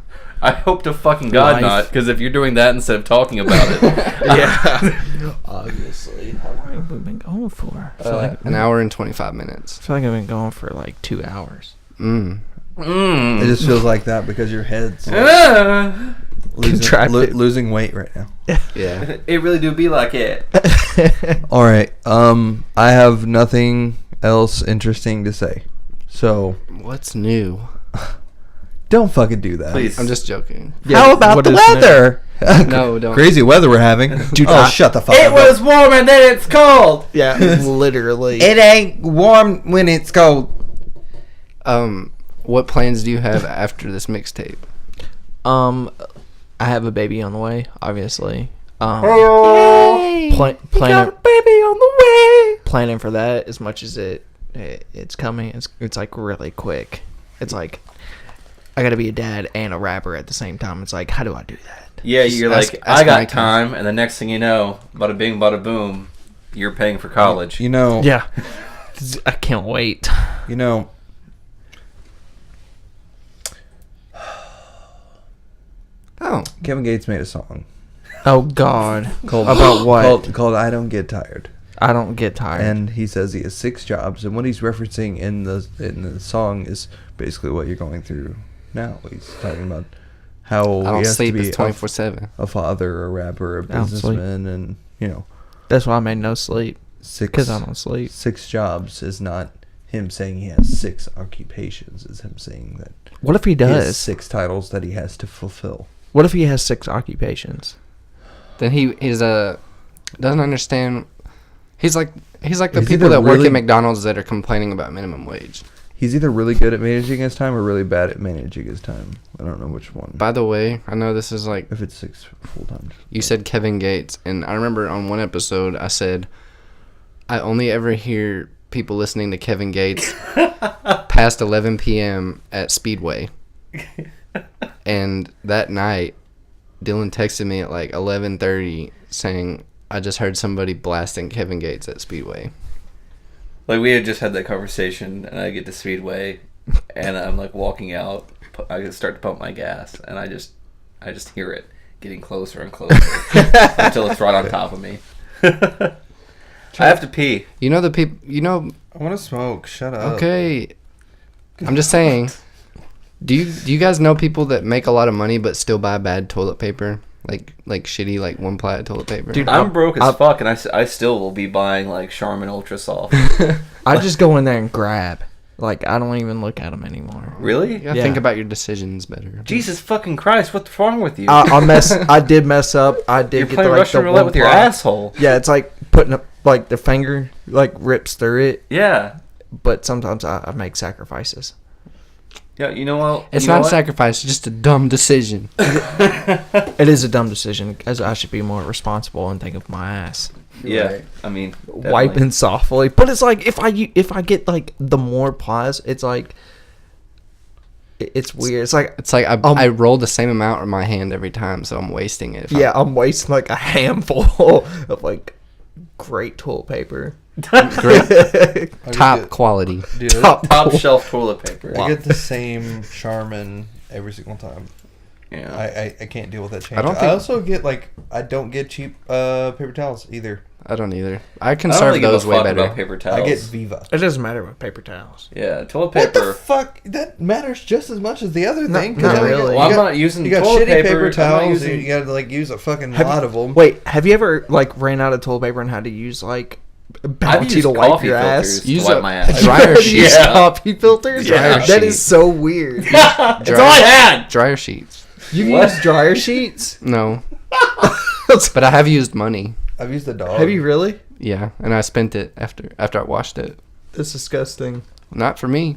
I hope to fucking God Life. not, because if you're doing that instead of talking about it. Yeah. Obviously. How long have we been going for? I feel, like, An hour and 25 minutes. I feel like I've been going for like 2 hours. It just feels like that because your head's Contracted. losing weight right now. Yeah. It really do be like it. All right. I have nothing else interesting to say. So What's new? don't fucking do that. Please. I'm just joking. How about what the is weather? No, don't. Crazy weather we're having. Dude, Shut the fuck It up. was warm and then it's cold. Yeah, literally. It ain't warm when it's cold. What plans do you have after this mixtape? I have a baby on the way, obviously. Yay! Planning baby on the way. Planning for that as much as it's coming. It's like really quick. It's like I got to be a dad and a rapper at the same time. It's like, how do I do that? Yeah, you're Ask- like, ask I got Mike. time, and the next thing you know, bada bing, bada boom, you're paying for college. You know. Yeah, I can't wait. You know. Oh. Kevin Gates made a song Oh God, called about what? Called "I Don't Get Tired," I don't get tired. and he says he has 6 jobs, and what he's referencing in the song is basically what you're going through now. He's talking about how I he don't has sleep. to be It's 24/7. a father, a rapper, a don't sleep. businessman, and you know, That's why I made no sleep, 6 because I don't sleep. 6 jobs is not him saying he has 6 occupations. It's him saying that What if he he has does? 6 titles that he has to fulfill. What if he has 6 occupations? Then he's doesn't understand. He's like the He's people either that work really- at McDonald's that are complaining about minimum wage. He's either really good at managing his time or really bad at managing his time. I don't know which one. By the way, I know this is like If it's 6 full time. you said Kevin Gates, and I remember on one episode I said I only ever hear people listening to Kevin Gates past 11 p.m. at Speedway. And that night, Dylan texted me at like 11:30 saying, I just heard somebody blasting Kevin Gates at Speedway. Like, we had just had that conversation, and I get to Speedway, and I'm like walking out. I start to pump my gas, and I just hear it getting closer and closer until it's right on top of me. I have to pee. You know the people. You know. I want to smoke. Shut up. Okay. I'm just saying. Do you guys know people that make a lot of money but still buy bad toilet paper? Like shitty, like one ply toilet paper? Dude, I'm broke as fuck, and I still will be buying like Charmin Ultra Soft. I just go in there and grab. Like, I don't even look at them anymore. Really? You gotta Yeah. think about your decisions better. Jesus fucking Christ! What's wrong with you? I did mess up. I did You're get playing the, like, Russian the roulette with your one ply. asshole. Yeah, it's like putting up like the finger like rips through it. Yeah. But sometimes I make sacrifices. Yeah, you know what? It's you know not what? sacrifice, it's just a dumb decision. It is a dumb decision, as I should be more responsible and think of my ass. Yeah, Right. I mean, definitely. Wiping softly, but it's like if I get like the more plies, it's like it's weird. It's like I roll the same amount in my hand every time, so I'm wasting it. I'm wasting like a handful of like great toilet paper. Great. Top quality. Dude, Top shelf toilet paper. I get the same Charmin every single time. Yeah. I can't deal with that change. I don't I think- also get I don't get cheap paper towels either. I don't either. I I don't conserve really give a those way fuck better. about paper towels. I get Viva. It doesn't matter with paper towels. Yeah, toilet What the paper. fuck? That matters just as much as the other thing. 'cause not then really. Well, I'm not using You got toilet shitty paper. paper I'm not towels. using- You got to use a fucking Have lot you- of them. Wait, have you ever like ran out of toilet paper and had to use like I've bounty used to wipe coffee your filters ass? to Use wipe a- my ass. Dryer You sheet. use Yeah. coffee filters? Dryer That is sheet. so weird. That's all I had. Dryer sheets. You What? use dryer sheets? No. But I have used money. I've used the dog. Have you really? Yeah, and I spent it after I washed it. That's disgusting. Not for me.